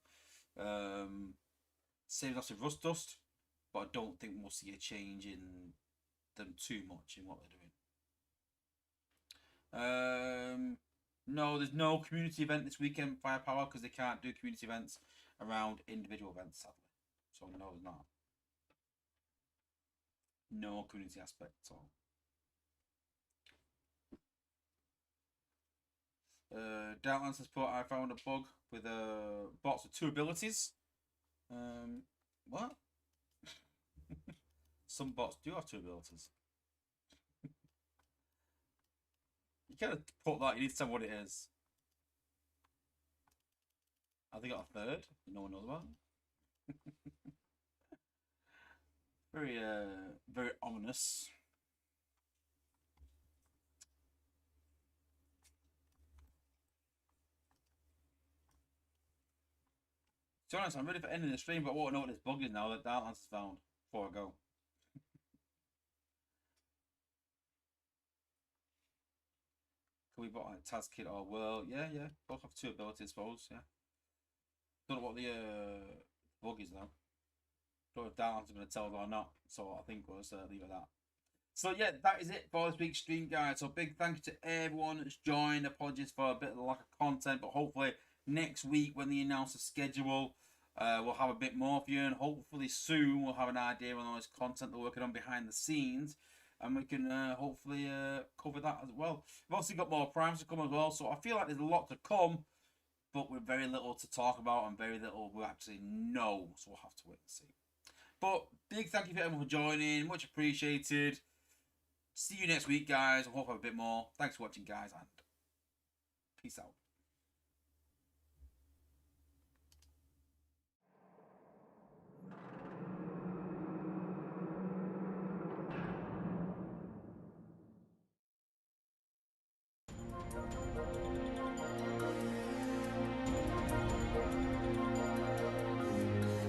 Same as with Rust Dust, but I don't think we'll see a change in them too much in what they're doing. No, there's no community event this weekend, Firepower, because they can't do community events around individual events, sadly. So no, there's not. No community aspect at all. Downlands support, I found a bug with bots with 2 abilities. What? Some bots do have 2 abilities. You can't put that, you need to tell what it is. Have they got a 3rd? No one knows about. Very, very ominous. To be honest, I'm ready for ending the stream, but I won't know what this bug is now that Darklands is found before I go. Can we bot like Taz Kid or World? Yeah, both have 2 abilities, I suppose. Yeah. Don't know what the bug is though. Don't know if Darklands is going to tell us or not. So I think we'll just leave it at that. So yeah, that is it for this week's stream, guys. So big thank you to everyone that's joined. Apologies for a bit of lack of content, but hopefully next week when they announce the schedule, we'll have a bit more for you, and hopefully soon we'll have an idea on all this content they're working on behind the scenes, and we can hopefully cover that as well. We've also got more primes to come as well, so I feel like there's a lot to come, but with very little to talk about and very little we actually know, so we'll have to wait and see. But big thank you for everyone for joining, much appreciated. See you next week, guys. I hope I have a bit more. Thanks for watching, guys, and peace out.